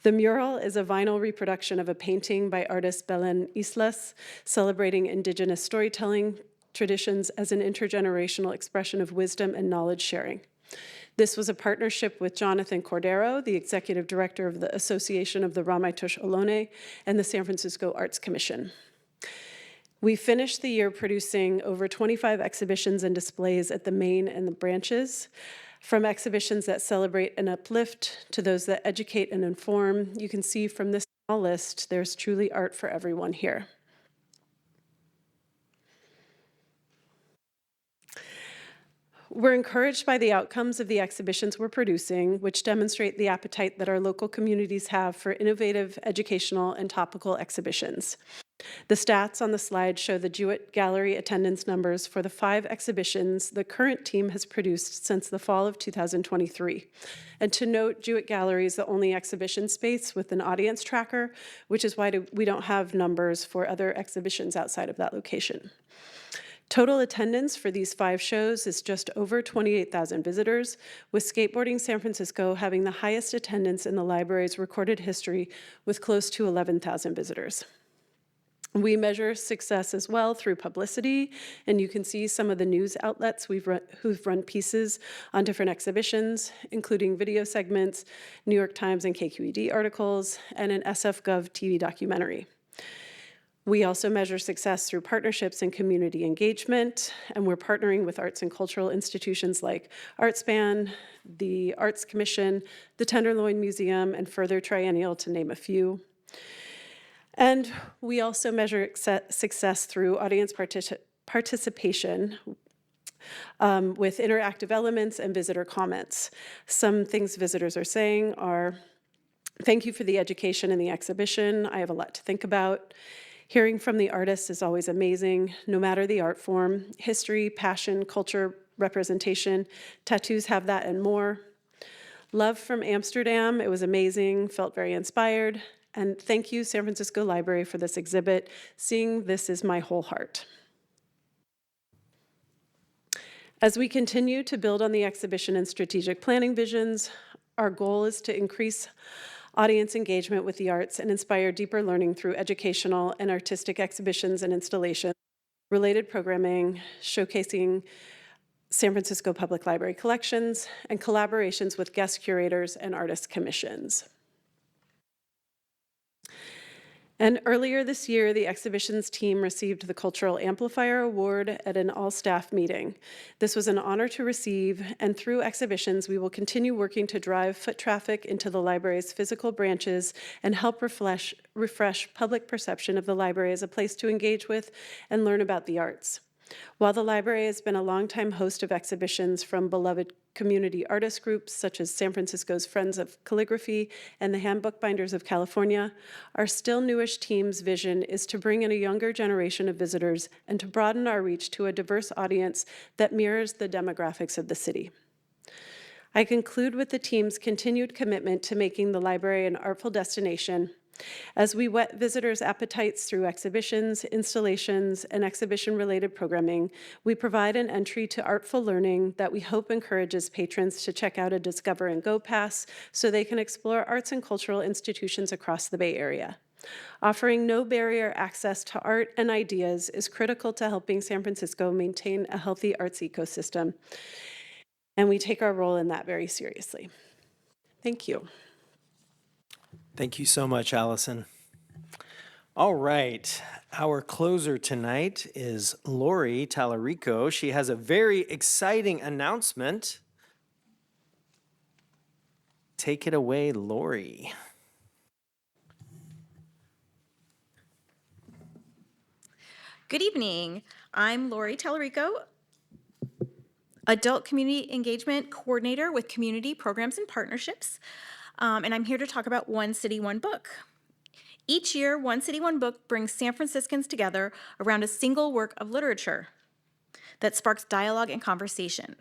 The mural is a vinyl reproduction of a painting by artist Belen Islas, celebrating indigenous storytelling traditions as an intergenerational expression of wisdom and knowledge sharing. This was a partnership with Jonathan Cordero, the Executive Director of the Association of the Ramaytush Ohlone, and the San Francisco Arts Commission. We finished the year producing over 25 exhibitions and displays at the main and the branches, from exhibitions that celebrate and uplift to those that educate and inform. You can see from this small list, there's truly art for everyone here. We're encouraged by the outcomes of the exhibitions we're producing, which demonstrate the appetite that our local communities have for innovative, educational, and topical exhibitions. The stats on the slide show the Jewett Gallery attendance numbers for the 5 exhibitions the current team has produced since the fall of 2023. And to note, Jewett Gallery is the only exhibition space with an audience tracker, which is why we don't have numbers for other exhibitions outside of that location. Total attendance for these 5 shows is just over 28,000 visitors, with Skateboarding San Francisco having the highest attendance in the library's recorded history with close to 11,000 visitors. We measure success as well through publicity, and you can see some of the news outlets who've run pieces on different exhibitions, including video segments, New York Times and KQED articles, and an SF.gov TV documentary. We also measure success through partnerships and community engagement, and we're partnering with arts and cultural institutions like ArtSpan, the Arts Commission, the Tenderloin Museum, and Further Triennial, to name a few. And we also measure success through audience participation with interactive elements and visitor comments. Some things visitors are saying are, "Thank you for the education and the exhibition. I have a lot to think about." Hearing from the artists is always amazing, no matter the art form. History, passion, culture, representation. Tattoos have that and more. Love from Amsterdam. It was amazing, felt very inspired. And thank you, San Francisco Library, for this exhibit. Seeing this is my whole heart. As we continue to build on the exhibition and strategic planning visions, our goal is to increase audience engagement with the arts and inspire deeper learning through educational and artistic exhibitions and installations, related programming, showcasing San Francisco Public Library collections, and collaborations with guest curators and artist commissions. And earlier this year, the exhibitions team received the Cultural Amplifier Award at an all-staff meeting. This was an honor to receive, and through exhibitions, we will continue working to drive foot traffic into the library's physical branches and help refresh public perception of the library as a place to engage with and learn about the arts. While the library has been a longtime host of exhibitions from beloved community artist groups such as San Francisco's Friends of Calligraphy and the Handbook Binders of California, our still newish team's vision is to bring in a younger generation of visitors and to broaden our reach to a diverse audience that mirrors the demographics of the city. I conclude with the team's continued commitment to making the library an artful destination. As we whet visitors' appetites through exhibitions, installations, and exhibition-related programming, we provide an entry to artful learning that we hope encourages patrons to check out a Discover and Go Pass so they can explore arts and cultural institutions across the Bay Area. Offering no barrier access to art and ideas is critical to helping San Francisco maintain a healthy arts ecosystem, and we take our role in that very seriously. Thank you. Thank you so much, Allison. All right, our closer tonight is Lori Tallarico. She has a very exciting announcement. Take it away, Lori. Good evening. I'm Lori Tallarico, Adult Community Engagement Coordinator with Community Programs and Partnerships, and I'm here to talk about One City, One Book. Each year, One City, One Book brings San Franciscans together around a single work of literature that sparks dialogue and conversation.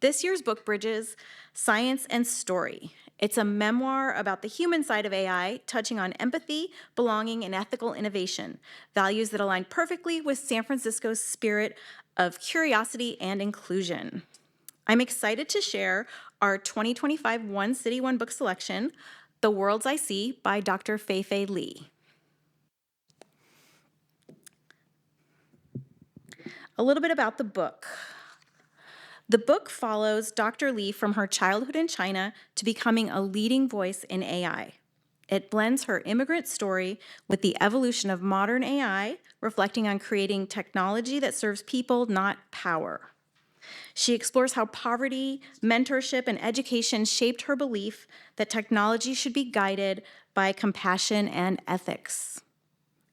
This year's book bridges science and story. It's a memoir about the human side of AI, touching on empathy, belonging, and ethical innovation, values that align perfectly with San Francisco's spirit of curiosity and inclusion. I'm excited to share our 2025 One City, One Book selection, The Worlds I See by Dr. Fei-Fei Li. A little bit about the book. The book follows Dr. Li from her childhood in China to becoming a leading voice in AI. It blends her immigrant story with the evolution of modern AI, reflecting on creating technology that serves people, not power. She explores how poverty, mentorship, and education shaped her belief that technology should be guided by compassion and ethics.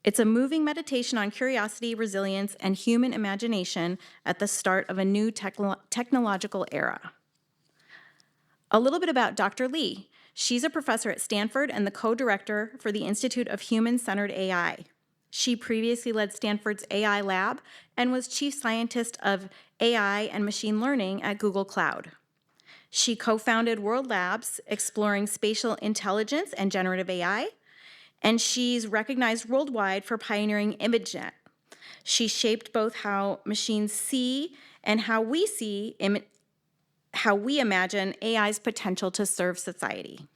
It's a moving meditation on curiosity, resilience, and human imagination at the start of a new technological era. A little bit about Dr. Li. She's a professor at Stanford and the co-director for the Institute of Human-Centered AI. She previously led Stanford's AI lab and was chief scientist of AI and machine learning at Google Cloud. She co-founded World Labs, exploring spatial intelligence and generative AI, and she's recognized worldwide for pioneering ImageNet. She shaped both how machines see and how we imagine AI's potential to serve society.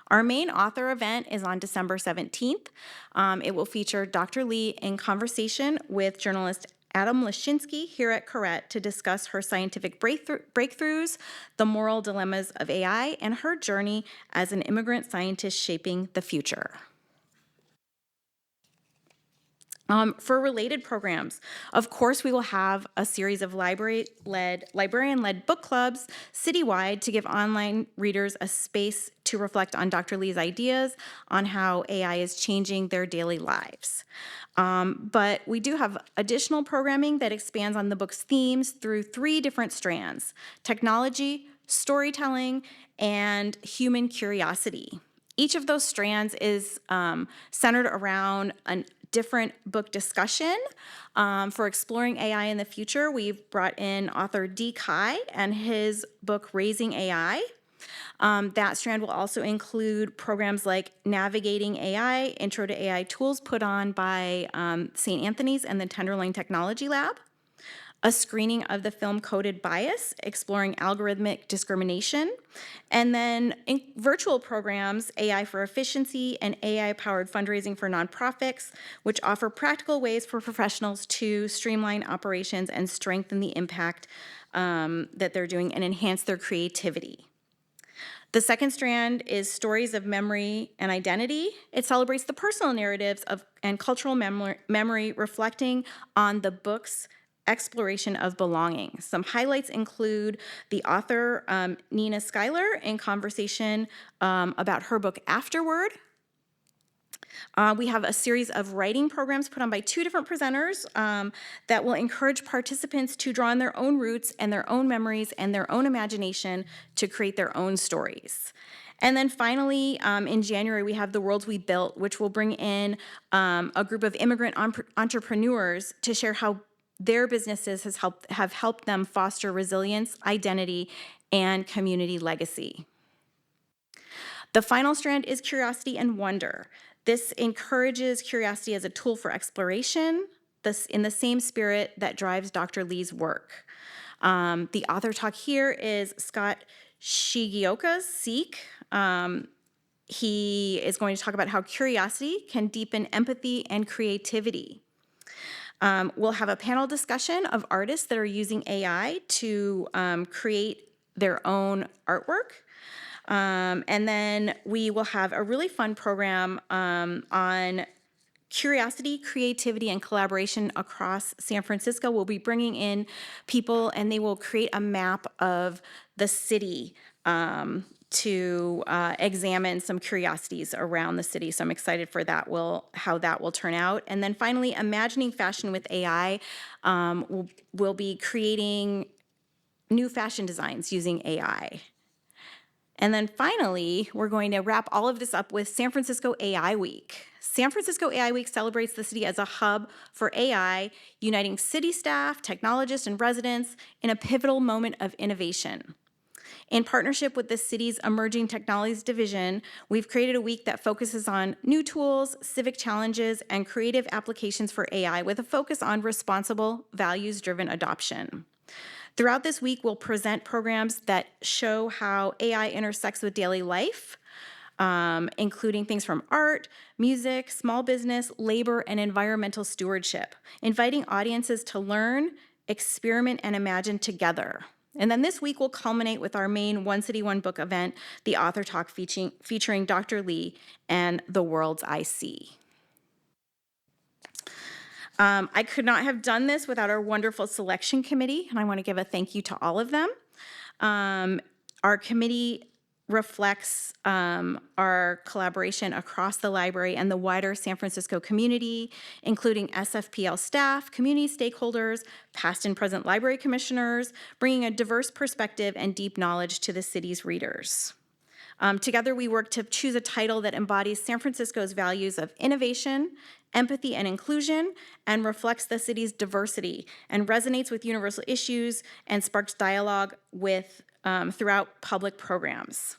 Our main author event is on December 17th. It will feature Dr. Li in conversation with journalist Adam Lashinsky here at Correct to discuss her scientific breakthroughs, the moral dilemmas of AI, and her journey as an immigrant scientist shaping the future. For related programs, of course, we will have a series of librarian-led book clubs citywide to give online readers a space to reflect on Dr. Li's ideas on how AI is changing their daily lives. But we do have additional programming that expands on the book's themes through 3 different strands: technology, storytelling, and human curiosity. Each of those strands is centered around a different book discussion. For exploring AI in the future, we've brought in author D. Kai and his book, Raising AI. That strand will also include programs like Navigating AI, Intro to AI Tools put on by St. Anthony's and the Tenderloin Technology Lab. A screening of the film Coded Bias, exploring algorithmic discrimination, and then virtual programs, AI for Efficiency and AI-powered fundraising for nonprofits, which offer practical ways for professionals to streamline operations and strengthen the impact that they're doing and enhance their creativity. The second strand is Stories of Memory and Identity. It celebrates the personal narratives and cultural memory, reflecting on the book's exploration of belonging. Some highlights include the author, Nina Schuyler, in conversation about her book, Afterward. We have a series of writing programs put on by 2 different presenters that will encourage participants to draw on their own roots and their own memories and their own imagination to create their own stories. And then finally, in January, we have The Worlds We Built, which will bring in a group of immigrant entrepreneurs to share how their businesses have helped them foster resilience, identity, and community legacy. The final strand is Curiosity and Wonder. This encourages curiosity as a tool for exploration, in the same spirit that drives Dr. Li's work. The author talk here is Scott Shigioka's Seek. He is going to talk about how curiosity can deepen empathy and creativity. We'll have a panel discussion of artists that are using AI to create their own artwork. And then we will have a really fun program on curiosity, creativity, and collaboration across San Francisco. We'll be bringing in people and they will create a map of the city to examine some curiosities around the city. So I'm excited for that, how that will turn out. And then finally, Imagining Fashion with AI. We'll be creating new fashion designs using AI. And then finally, we're going to wrap all of this up with San Francisco AI Week. San Francisco AI Week celebrates the city as a hub for AI, uniting city staff, technologists, and residents in a pivotal moment of innovation. In partnership with the city's Emerging Technologies Division, we've created a week that focuses on new tools, civic challenges, and creative applications for AI with a focus on responsible, values-driven adoption. Throughout this week, we'll present programs that show how AI intersects with daily life, including things from art, music, small business, labor, and environmental stewardship, inviting audiences to learn, experiment, and imagine together. And then this week will culminate with our main One City, One Book event, the Author Talk featuring Dr. Lee and The Worlds I See. I could not have done this without our wonderful selection committee, and I want to give a thank you to all of them. Our committee reflects our collaboration across the library and the wider San Francisco community, including SFPL staff, community stakeholders, past and present library commissioners, bringing a diverse perspective and deep knowledge to the city's readers. Together, we work to choose a title that embodies San Francisco's values of innovation, empathy, and inclusion, and reflects the city's diversity and resonates with universal issues and sparks dialogue with throughout public programs.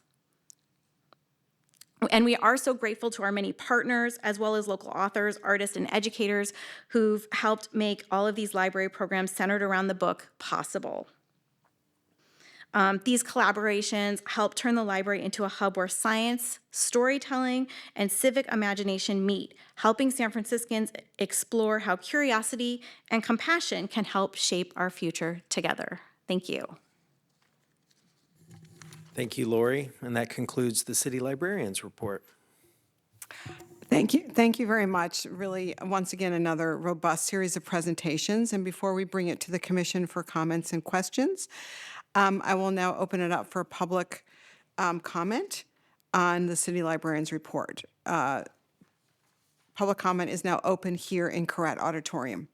And we are so grateful to our many partners, as well as local authors, artists, and educators who've helped make all of these library programs centered around the book possible. These collaborations help turn the library into a hub where science, storytelling, and civic imagination meet, helping San Franciscans explore how curiosity and compassion can help shape our future together. Thank you. Thank you, Lori. And that concludes the city librarian's report. Thank you. Thank you very much. Really, once again, another robust series of presentations. And before we bring it to the commission for comments and questions, I will now open it up for public comment on the city librarian's report. Public comment is now open here in Corrett Auditorium.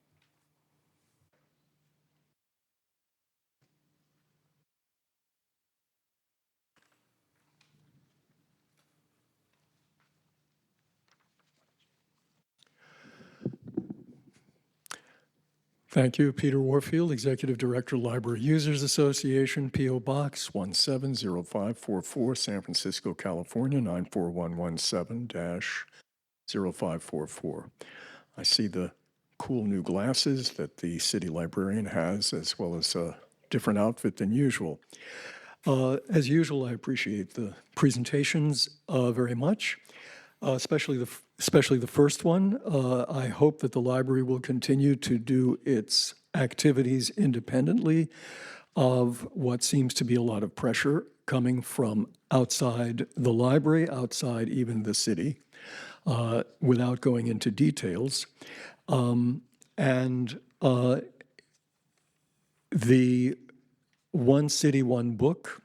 Thank you. Peter Warfield, Executive Director, Library Users Association, P.O. Box 170544, San Francisco, California, 94117-0544. I see the cool new glasses that the city librarian has, as well as a different outfit than usual. As usual, I appreciate the presentations very much. Especially the first one. I hope that the library will continue to do its activities independently of what seems to be a lot of pressure coming from outside the library, outside even the city, without going into details. The One City, One Book,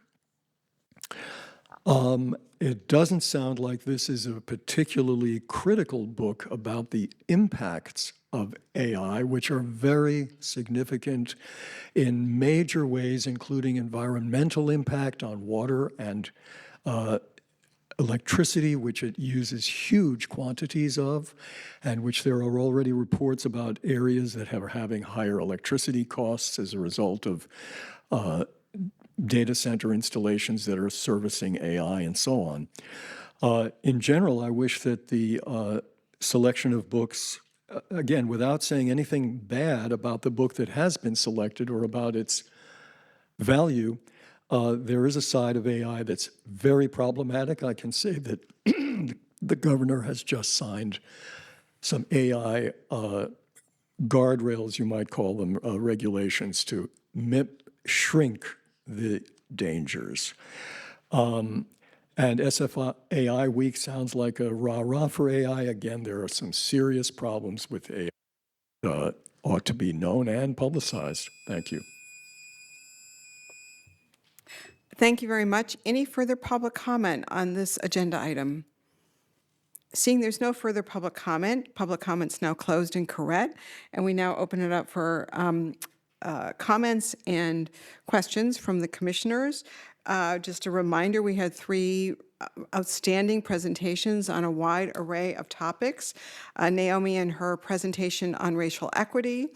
it doesn't sound like this is a particularly critical book about the impacts of AI, which are very significant in major ways, including environmental impact on water and electricity, which it uses huge quantities of, and which there are already reports about areas that are having higher electricity costs as a result of data center installations that are servicing AI and so on. In general, I wish that the selection of books, again, without saying anything bad about the book that has been selected or about its value, there is a side of AI that's very problematic. I can say that the governor has just signed some AI guardrails, you might call them, regulations to shrink the dangers. And SFPL Week sounds like a rah-rah for AI. Again, there are some serious problems with AI that ought to be known and publicized. Thank you. Thank you very much. Any further public comment on this agenda item? Seeing there's no further public comment's now closed in Corrett, and we now open it up for comments and questions from the commissioners. Just a reminder, we had 3 outstanding presentations on a wide array of topics. Naomi in her presentation on racial equity,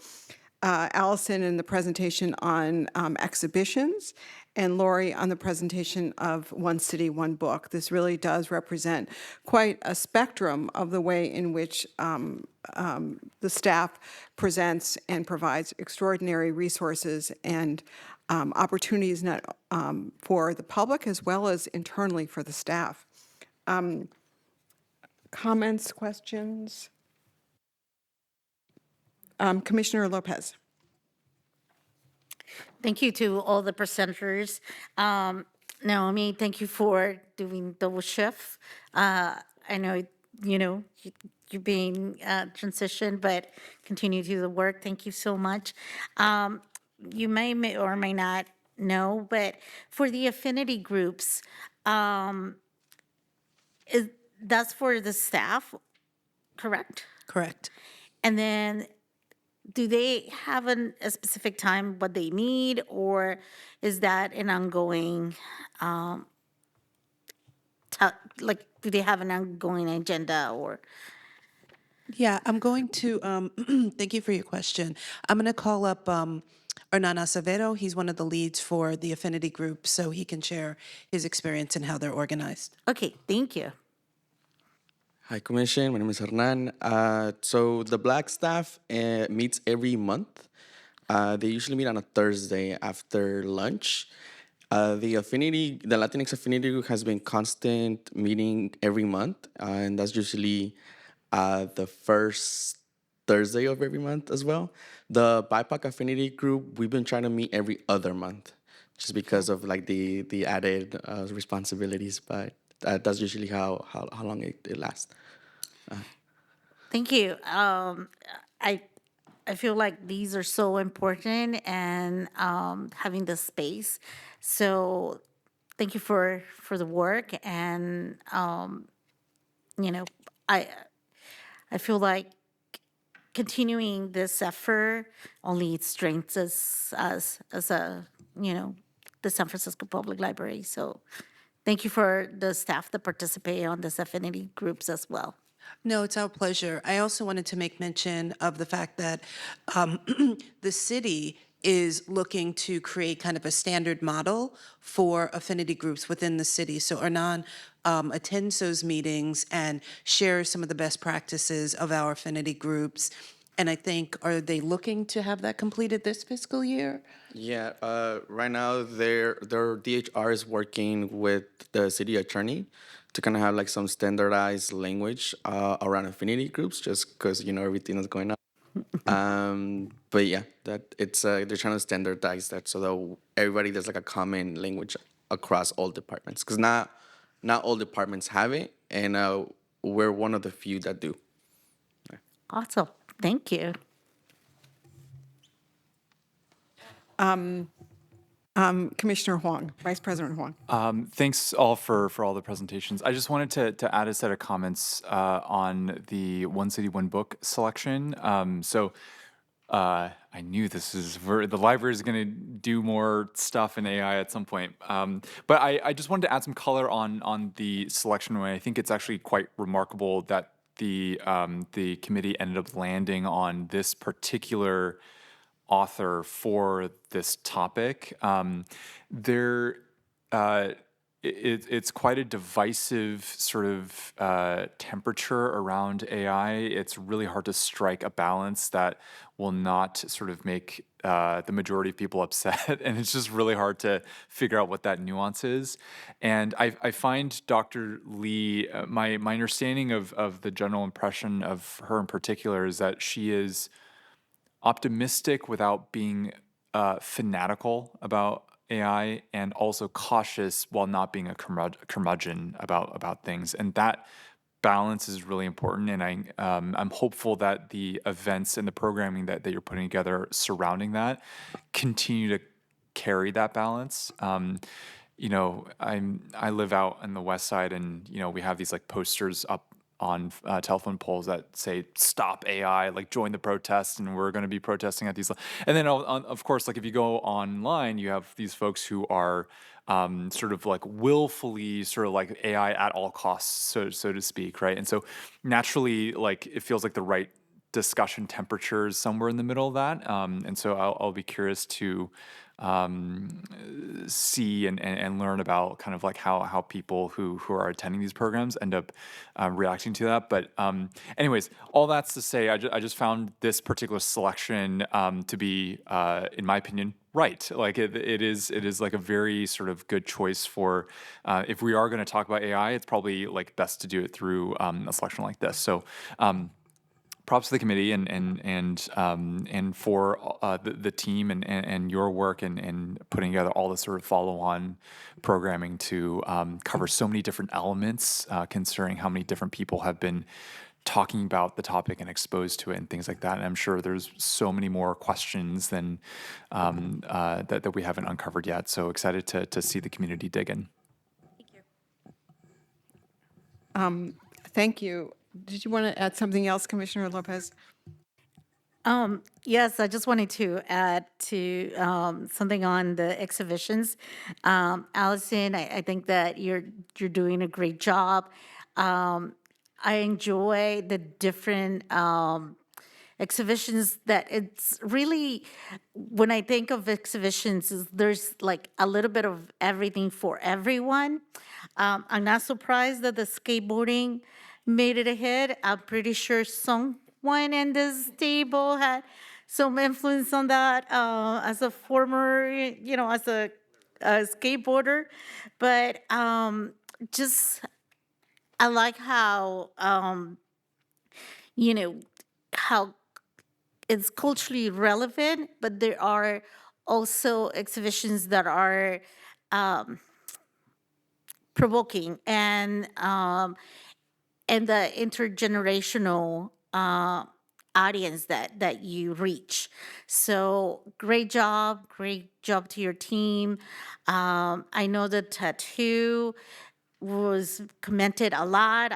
Allison in the presentation on exhibitions, and Lori on the presentation of One City, One Book. This really does represent quite a spectrum of the way in which the staff presents and provides extraordinary resources and opportunities not for the public as well as internally for the staff. Comments, questions? Commissioner Lopez. Thank you to all the presenters. Naomi, thank you for doing double shift. I know, you're being transitioned, but continue to do the work. Thank you so much. You may or may not know, but for the affinity groups, that's for the staff, correct? Correct. And then do they have a specific time what they need, or is that an ongoing, like, do they have an ongoing agenda or? Yeah, I'm going to, thank you for your question. I'm going to call up Hernan Acevedo. He's one of the leads for the affinity group, so he can share his experience and how they're organized. Okay, thank you. Hi, Commission. My name is Hernan. So the Black staff meets every month. They usually meet on a Thursday after lunch. The Latinx affinity group has been constant meeting every month, and that's usually the first Thursday of every month as well. The BIPOC affinity group, we've been trying to meet every other month, just because of like the added responsibilities. But that's usually how long it lasts. Thank you. I I feel like these are so important and having the space. So thank you for the work and you know I I feel like continuing this effort only strengthens us as a the San Francisco Public Library. So thank you for the staff that participate on this affinity groups as well. No, it's our pleasure. I also wanted to make mention of the fact that the city is looking to create kind of a standard model for affinity groups within the city. So Hernan attends those meetings and shares some of the best practices of our affinity groups. And I think, are they looking to have that completed this fiscal year? Yeah, right now their DHR is working with the city attorney to kind of have like some standardized language around affinity groups, just because everything is going on. But yeah, that it's they're trying to standardize that so that everybody there's like a common language across all departments, because not all departments have it, and we're one of the few that do. Awesome. Thank you. Commissioner Huang, Vice President Huang. Thanks all for all the presentations. I just wanted to add a set of comments on the One City, One Book selection. I knew the library is going to do more stuff in AI at some point. But I just wanted to add some color on the selection way. I think it's actually quite remarkable that the committee ended up landing on this particular author for this topic. It's quite a divisive sort of temperature around AI. It's really hard to strike a balance that will not sort of make the majority of people upset, and it's just really hard to figure out what that nuance is. And I find Dr. Lee, my understanding of the general impression of her in particular is that she is optimistic without being fanatical about AI, and also cautious while not being a curmudgeon about things. And that balance is really important. And I'm hopeful that the events and the programming that you're putting together surrounding that continue to carry that balance. I live out in the West Side, and we have these like posters up on telephone poles that say "Stop AI," like join the protest, and we're going to be protesting at these. And then, of course, like if you go online, you have these folks who are sort of like willfully sort of like AI at all costs, so to speak, right? And so naturally, like it feels like the right discussion temperature is somewhere in the middle of that. And so I'll be curious to see and learn about kind of like how people who are attending these programs end up reacting to that. But anyways, all that's to say, I just found this particular selection to be, in my opinion, right. Like it is like a very sort of good choice for if we are going to talk about AI, it's probably like best to do it through a selection like this. So props to the committee and for the team and your work and putting together all the sort of follow-on programming to cover so many different elements, considering how many different people have been talking about the topic and exposed to it and things like that. And I'm sure there's so many more questions than that we haven't uncovered yet. So excited to see the community dig in. Thank you. Did you want to add something else, Commissioner Lopez? Yes, I just wanted to add to something on the exhibitions. Allison, I think that you're doing a great job. I enjoy the different exhibitions that it's really, when I think of exhibitions, there's like a little bit of everything for everyone. I'm not surprised that the skateboarding made it a hit. I'm pretty sure someone in this table had some influence on that as a former, as a skateboarder. But just, I like how, how it's culturally relevant, but there are also exhibitions that are provoking and the intergenerational audience that you reach. So great job to your team. I know the tattoo was commented a lot.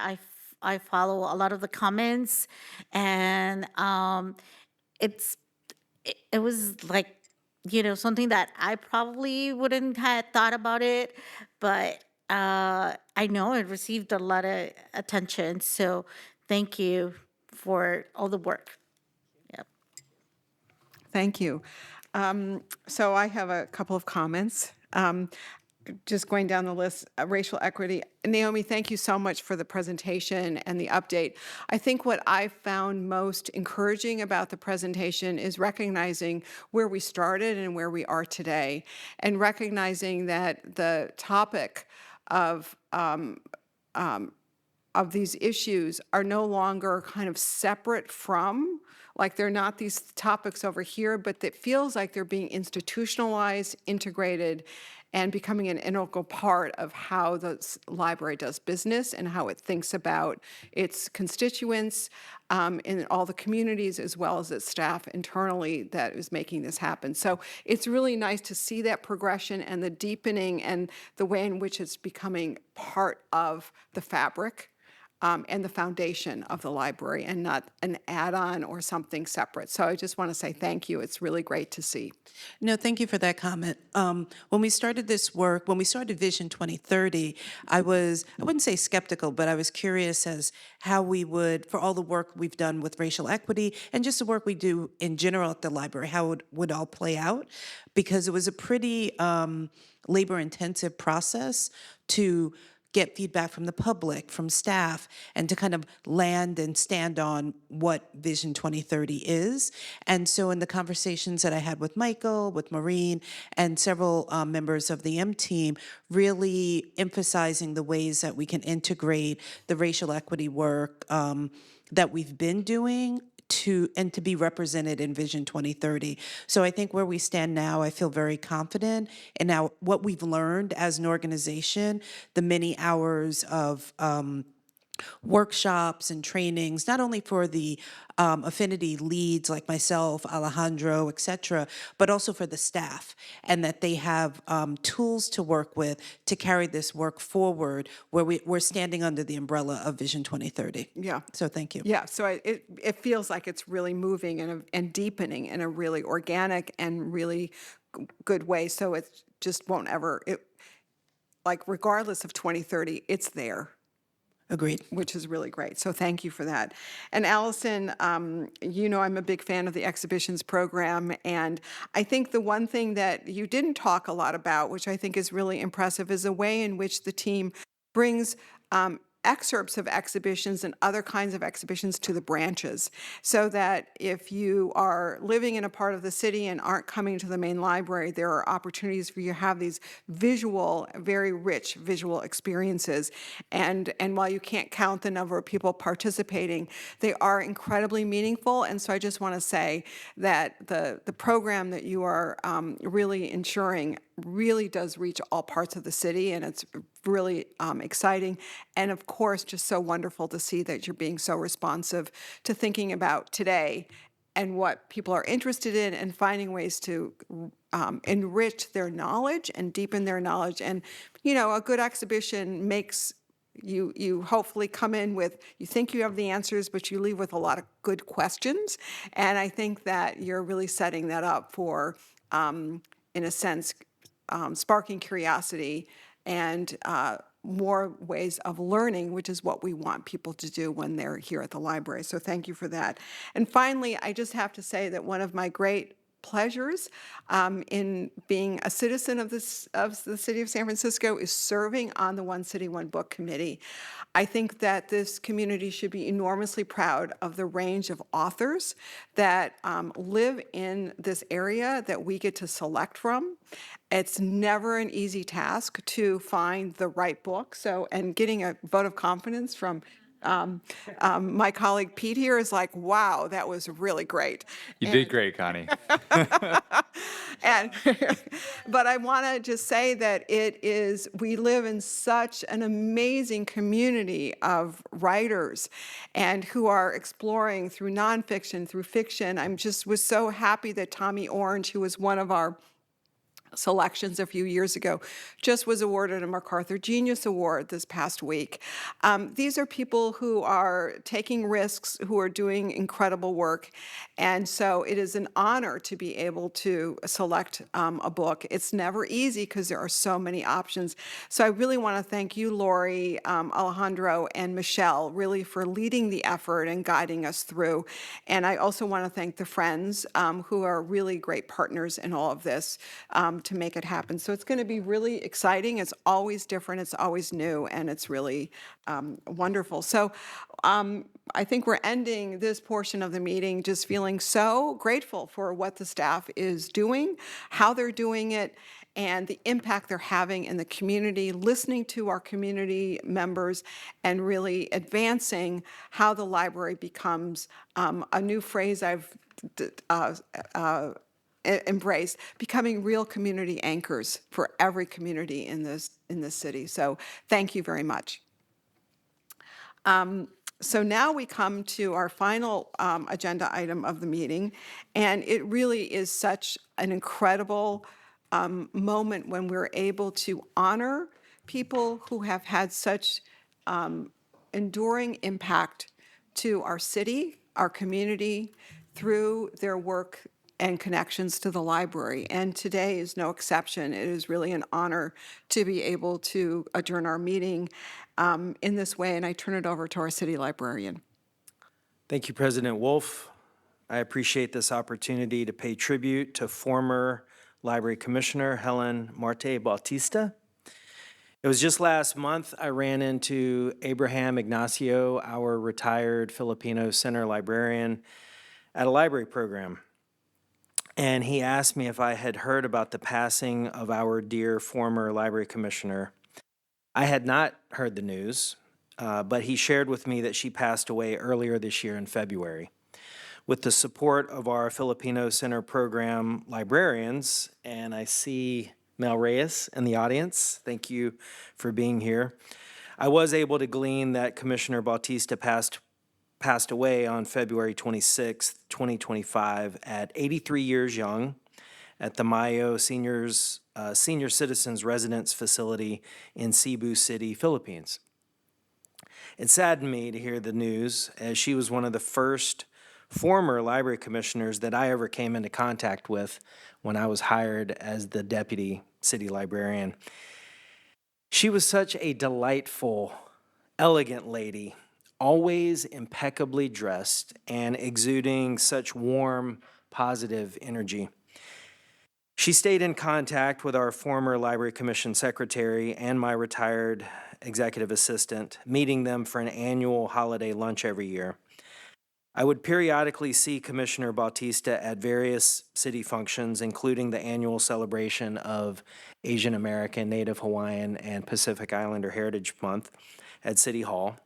I follow a lot of the comments, and it was like, something that I probably wouldn't have thought about it, but I know it received a lot of attention. So thank you for all the work. Yep. Thank you. So I have a couple of comments. Just going down the list, racial equity. Naomi, thank you so much for the presentation and the update. I think what I found most encouraging about the presentation is recognizing where we started and where we are today, and recognizing that the topic of these issues are no longer kind of separate from, like they're not these topics over here, but it feels like they're being institutionalized, integrated, and becoming an integral part of how the library does business and how it thinks about its constituents in all the communities, as well as its staff internally that is making this happen. So it's really nice to see that progression and the deepening and the way in which it's becoming part of the fabric and the foundation of the library, and not an add-on or something separate. So I just want to say thank you. It's really great to see. No, thank you for that comment. When we started this work, when we started Vision 2030, I wouldn't say skeptical, but I was curious as how we would, for all the work we've done with racial equity and just the work we do in general at the library, how it would all play out, because it was a pretty labor-intensive process to get feedback from the public, from staff, and to kind of land and stand on what Vision 2030 is. And so in the conversations that I had with Michael, with Maureen, and several members of the M team, really emphasizing the ways that we can integrate the racial equity work that we've been doing to be represented in Vision 2030. So I think where we stand now, I feel very confident in now what we've learned as an organization, the many hours of workshops and trainings, not only for the affinity leads like myself, Alejandro, et cetera, but also for the staff, and that they have tools to work with to carry this work forward where we're standing under the umbrella of Vision 2030. Yeah. So thank you. Yeah, so it feels like it's really moving and deepening in a really organic and really good way. So it just won't ever, like regardless of 2030, it's there. Agreed. Which is really great. So thank you for that. And Allison, you know I'm a big fan of the exhibitions program. And I think the one thing that you didn't talk a lot about, which I think is really impressive, is the way in which the team brings excerpts of exhibitions and other kinds of exhibitions to the branches, so that if you are living in a part of the city and aren't coming to the main library, there are opportunities for you to have these visual, very rich visual experiences. And while you can't count the number of people participating, they are incredibly meaningful. And so I just want to say that the program that you are really ensuring really does reach all parts of the city, and it's really exciting. And of course, just so wonderful to see that you're being so responsive to thinking about today and what people are interested in, and finding ways to enrich their knowledge and deepen their knowledge. And, you know, a good exhibition makes you hopefully come in with, you think you have the answers, but you leave with a lot of good questions. And I think that you're really setting that up for, in a sense, sparking curiosity and more ways of learning, which is what we want people to do when they're here at the library. So thank you for that. And finally, I just have to say that one of my great pleasures in being a citizen of the city of San Francisco is serving on the One City, One Book Committee. I think that this community should be enormously proud of the range of authors that live in this area that we get to select from. It's never an easy task to find the right book. So, and getting a vote of confidence from my colleague Pete here is like, wow, that was really great. You did great, Connie. And but I want to just say that we live in such an amazing community of writers and who are exploring through nonfiction, through fiction. Was so happy that Tommy Orange, who was one of our selections a few years ago, just was awarded a MacArthur Genius Award this past week. These are people who are taking risks, who are doing incredible work, and so it is an honor to be able to select a book. It's never easy because there are so many options. So I really want to thank you, Lori, Alejandro, and Michelle, really for leading the effort and guiding us through. And I also want to thank the Friends, who are really great partners in all of this, to make it happen. So it's going to be really exciting. It's always different. It's always new. And it's really wonderful. So I think we're ending this portion of the meeting just feeling so grateful for what the staff is doing, how they're doing it, and the impact they're having in the community, listening to our community members, and really advancing how the library becomes a new phrase I've embrace, becoming real community anchors for every community in this city. So thank you very much. So now we come to our final agenda item of the meeting, and it really is such an incredible moment when we're able to honor people who have had such enduring impact to our city, our community, through their work and connections to the library. And today is no exception. It is really an honor to be able to adjourn our meeting in this way, and I turn it over to our city librarian. Thank you, President Wolf. I appreciate this opportunity to pay tribute to former Library Commissioner Helen Marte Bautista. It was just last month I ran into Abraham Ignacio, our retired Filipino Center librarian, at a library program. And he asked me if I had heard about the passing of our dear former library commissioner. I had not heard the news, but he shared with me that she passed away earlier this year in February. With the support of our Filipino Center program librarians, and I see Mel Reyes in the audience, thank you for being here, I was able to glean that Commissioner Bautista passed away on February 26, 2025, at 83 years young at the Mayo Senior Citizens Residence Facility in Cebu City, Philippines. It saddened me to hear the news, as she was one of the first former library commissioners that I ever came into contact with when I was hired as the deputy city librarian. She was such a delightful, elegant lady, always impeccably dressed and exuding such warm, positive energy. She stayed in contact with our former Library Commission secretary and my retired executive assistant, meeting them for an annual holiday lunch every year. I would periodically see Commissioner Bautista at various city functions, including the annual celebration of Asian American, Native Hawaiian, and Pacific Islander Heritage Month at City Hall.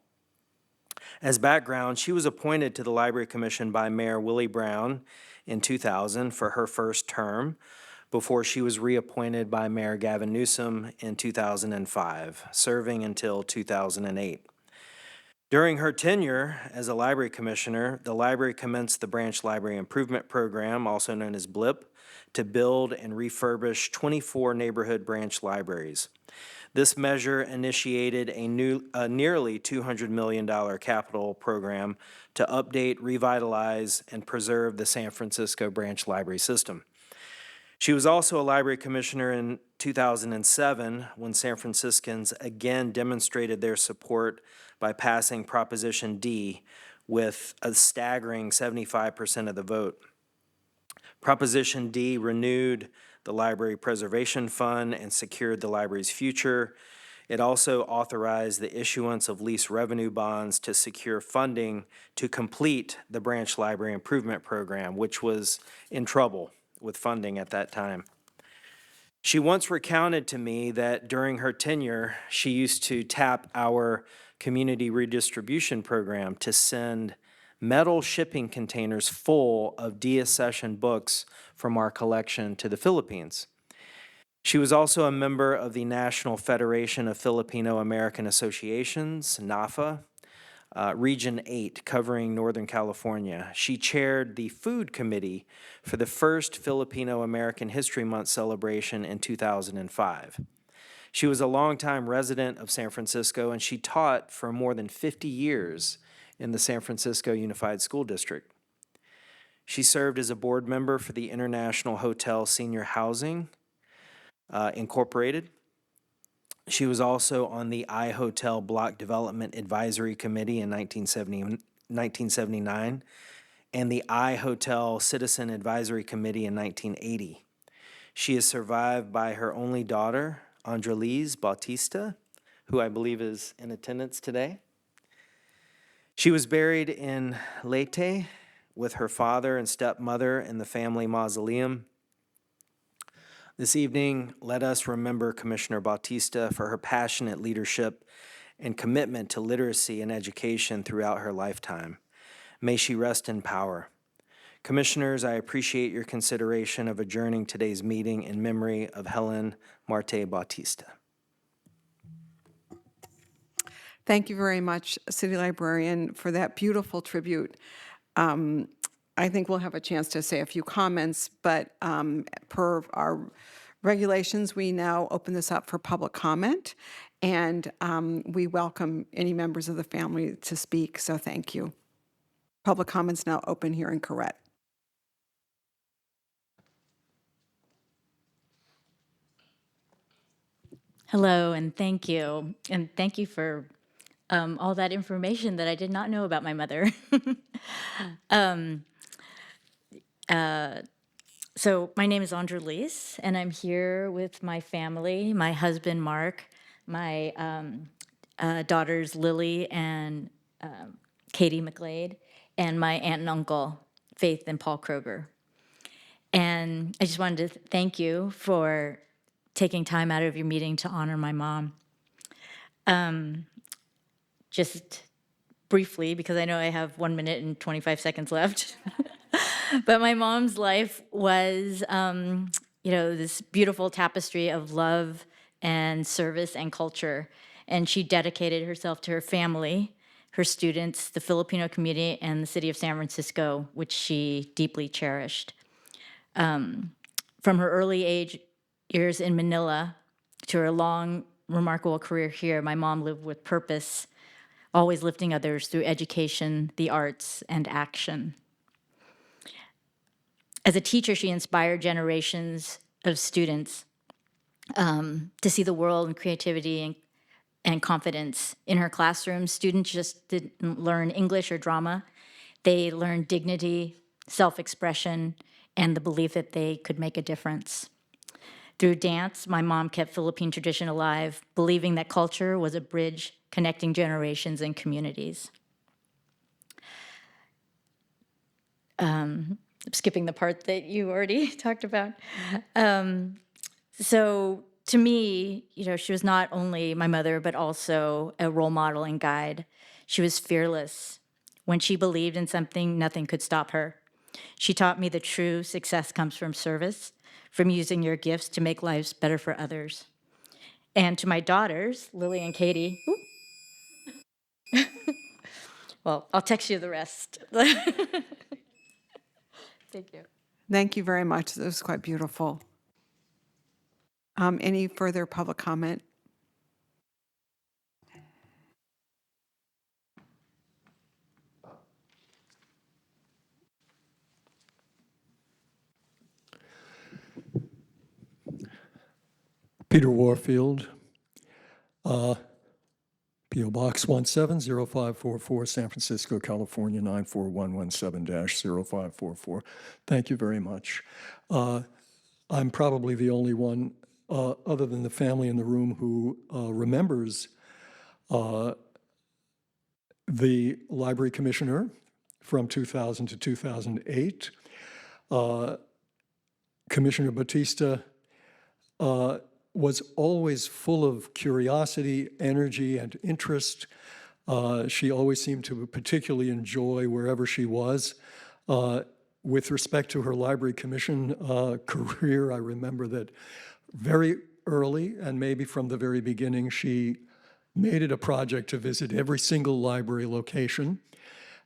As background, she was appointed to the Library Commission by Mayor Willie Brown in 2000 for her first term, before she was reappointed by Mayor Gavin Newsom in 2005, serving until 2008. During her tenure as a library commissioner, the library commenced the Branch Library Improvement Program, also known as BLIP, to build and refurbish 24 neighborhood branch libraries. This measure initiated a nearly $200 million capital program to update, revitalize, and preserve the San Francisco branch library system. She was also a library commissioner in 2007 when San Franciscans again demonstrated their support by passing Proposition D with a staggering 75% of the vote. Proposition D renewed the Library Preservation Fund and secured the library's future. It also authorized the issuance of lease revenue bonds to secure funding to complete the Branch Library Improvement Program, which was in trouble with funding at that time. She once recounted to me that during her tenure, she used to tap our community redistribution program to send metal shipping containers full of deaccession books from our collection to the Philippines. She was also a member of the National Federation of Filipino American Associations, NAFA, Region 8, covering Northern California. She chaired the Food Committee for the first Filipino American History Month celebration in 2005. She was a longtime resident of San Francisco, and she taught for more than 50 years in the San Francisco Unified School District. She served as a board member for the International Hotel Senior Housing Incorporated. She was also on the iHotel Block Development Advisory Committee in 1979 and the iHotel Citizen Advisory Committee in 1980. She is survived by her only daughter, Andrelise Bautista, who I believe is in attendance today. She was buried in Leyte with her father and stepmother in the family mausoleum. This evening, let us remember Commissioner Bautista for her passionate leadership and commitment to literacy and education throughout her lifetime. May she rest in power. Commissioners, I appreciate your consideration of adjourning today's meeting in memory of Helen Marte Bautista. Thank you very much, City Librarian, for that beautiful tribute. I think we'll have a chance to say a few comments, but per our regulations, we now open this up for public comment, and we welcome any members of the family to speak, so thank you. Public comment's now open here in Corrette. Hello, and thank you. And thank you for all that information that I did not know about my mother. So my name is Andrelise, and I'm here with my family, my husband, Mark, my daughters, Lily and Katie McGlade, and my aunt and uncle, Faith and Paul Kroger. And I just wanted to thank you for taking time out of your meeting to honor my mom. Just briefly, because I know I have 1 minute and 25 seconds left. But my mom's life was, this beautiful tapestry of love and service and culture. And she dedicated herself to her family, her students, the Filipino community, and the city of San Francisco, which she deeply cherished. From her early years in Manila to her long, remarkable career here, my mom lived with purpose, always lifting others through education, the arts, and action. As a teacher, she inspired generations of students to see the world in creativity and confidence. In her classroom, students just didn't learn English or drama. They learned dignity, self-expression, and the belief that they could make a difference. Through dance, my mom kept Philippine tradition alive, believing that culture was a bridge connecting generations and communities. I'm skipping the part that you already talked about. So to me, she was not only my mother, but also a role model and guide. She was fearless. When she believed in something, nothing could stop her. She taught me that true success comes from service, from using your gifts to make lives better for others. And to my daughters, Lily and Katie, well, I'll text you the rest. Thank you. Thank you very much. That was quite beautiful. Any further public comment? Peter Warfield, P.O. Box 170544, San Francisco, California, 94117-0544. Thank you very much. I'm probably the only one, other than the family in the room, who remembers the library commissioner from 2000 to 2008. Commissioner Batista was always full of curiosity, energy, and interest. She always seemed to particularly enjoy wherever she was. With respect to her library commission career, I remember that very early, and maybe from the very beginning, she made it a project to visit every single library location.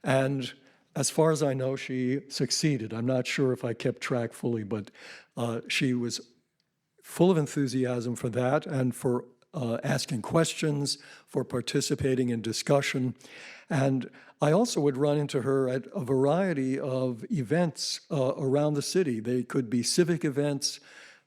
And as far as I know, she succeeded. I'm not sure if I kept track fully, but she was full of enthusiasm for that and for asking questions, for participating in discussion. And I also would run into her at a variety of events around the city. They could be civic events.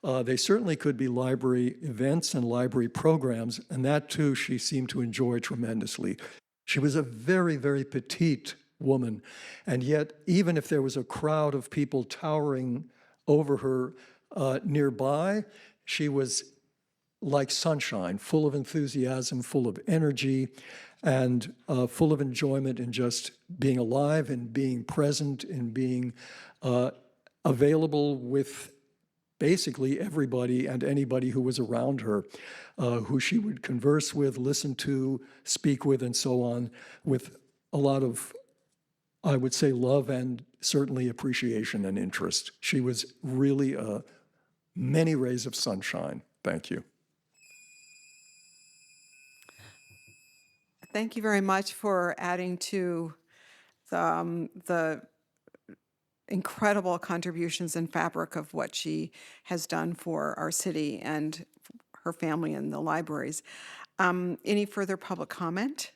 They certainly could be library events and library programs, and that too she seemed to enjoy tremendously. She was a very, very petite woman, and yet even if there was a crowd of people towering over her nearby, she was like sunshine, full of enthusiasm, full of energy, and full of enjoyment in just being alive and being present and being available with basically everybody and anybody who was around her, who she would converse with, listen to, speak with, and so on, with a lot of, I would say, love and certainly appreciation and interest. She was really many rays of sunshine. Thank you. Thank you very much for adding to the incredible contributions and fabric of what she has done for our city and her family and the libraries. Any further public comment?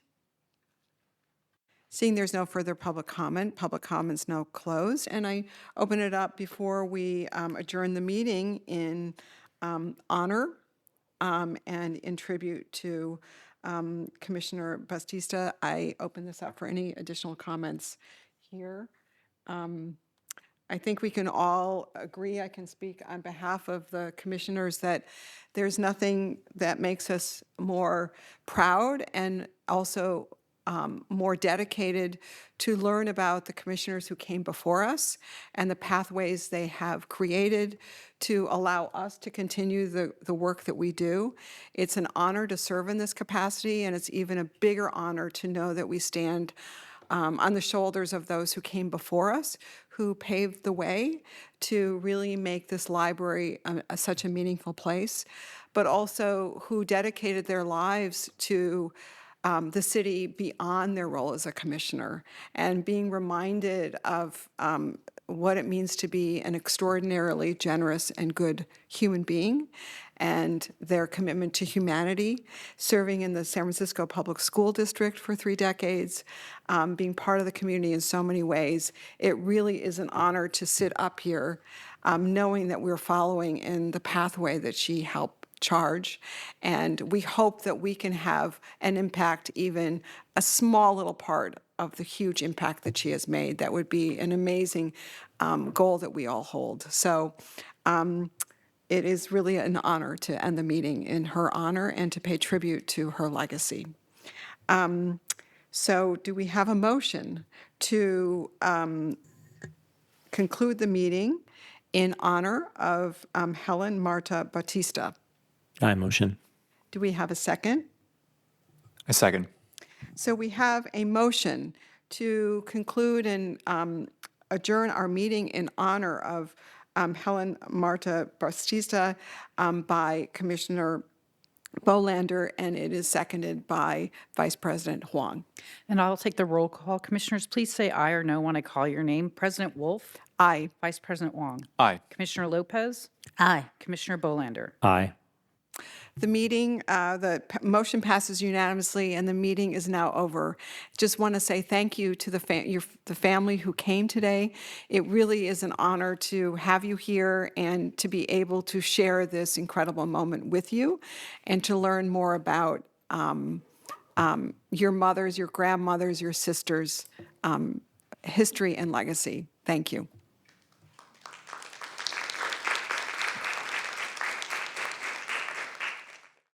Seeing there's no further public comment's now closed, and I open it up before we adjourn the meeting in honor and in tribute to Commissioner Batista. I open this up for any additional comments here. I think we can all agree, I can speak on behalf of the commissioners, that there's nothing that makes us more proud and also more dedicated to learn about the commissioners who came before us and the pathways they have created to allow us to continue the work that we do. It's an honor to serve in this capacity, and it's even a bigger honor to know that we stand on the shoulders of those who came before us, who paved the way to really make this library such a meaningful place, but also who dedicated their lives to the city beyond their role as a commissioner, and being reminded of what it means to be an extraordinarily generous and good human being, and their commitment to humanity, serving in the San Francisco Public School District for 3 decades, being part of the community in so many ways. It really is an honor to sit up here knowing that we're following in the pathway that she helped charge, and we hope that we can have an impact, even a small little part of the huge impact that she has made. That would be an amazing goal that we all hold. So it is really an honor to end the meeting in her honor and to pay tribute to her legacy. So do we have a motion to conclude the meeting in honor of Helen Marta Bautista? I motion. Do we have a second? A second. So we have a motion to conclude and adjourn our meeting in honor of Helen Marta Bautista by Commissioner Bolander, and it is seconded by Vice President Huang. And I'll take the roll call. Commissioners, please say aye or no when I call your name. President Wolf? Aye. Vice President Wong? Aye. Commissioner Lopez? Aye. Commissioner Bolander? Aye. The meeting, motion passes unanimously, and the meeting is now over. Just want to say thank you to the family who came today. It really is an honor to have you here and to be able to share this incredible moment with you and to learn more about your mothers, your grandmothers, your sisters' history and legacy. Thank you.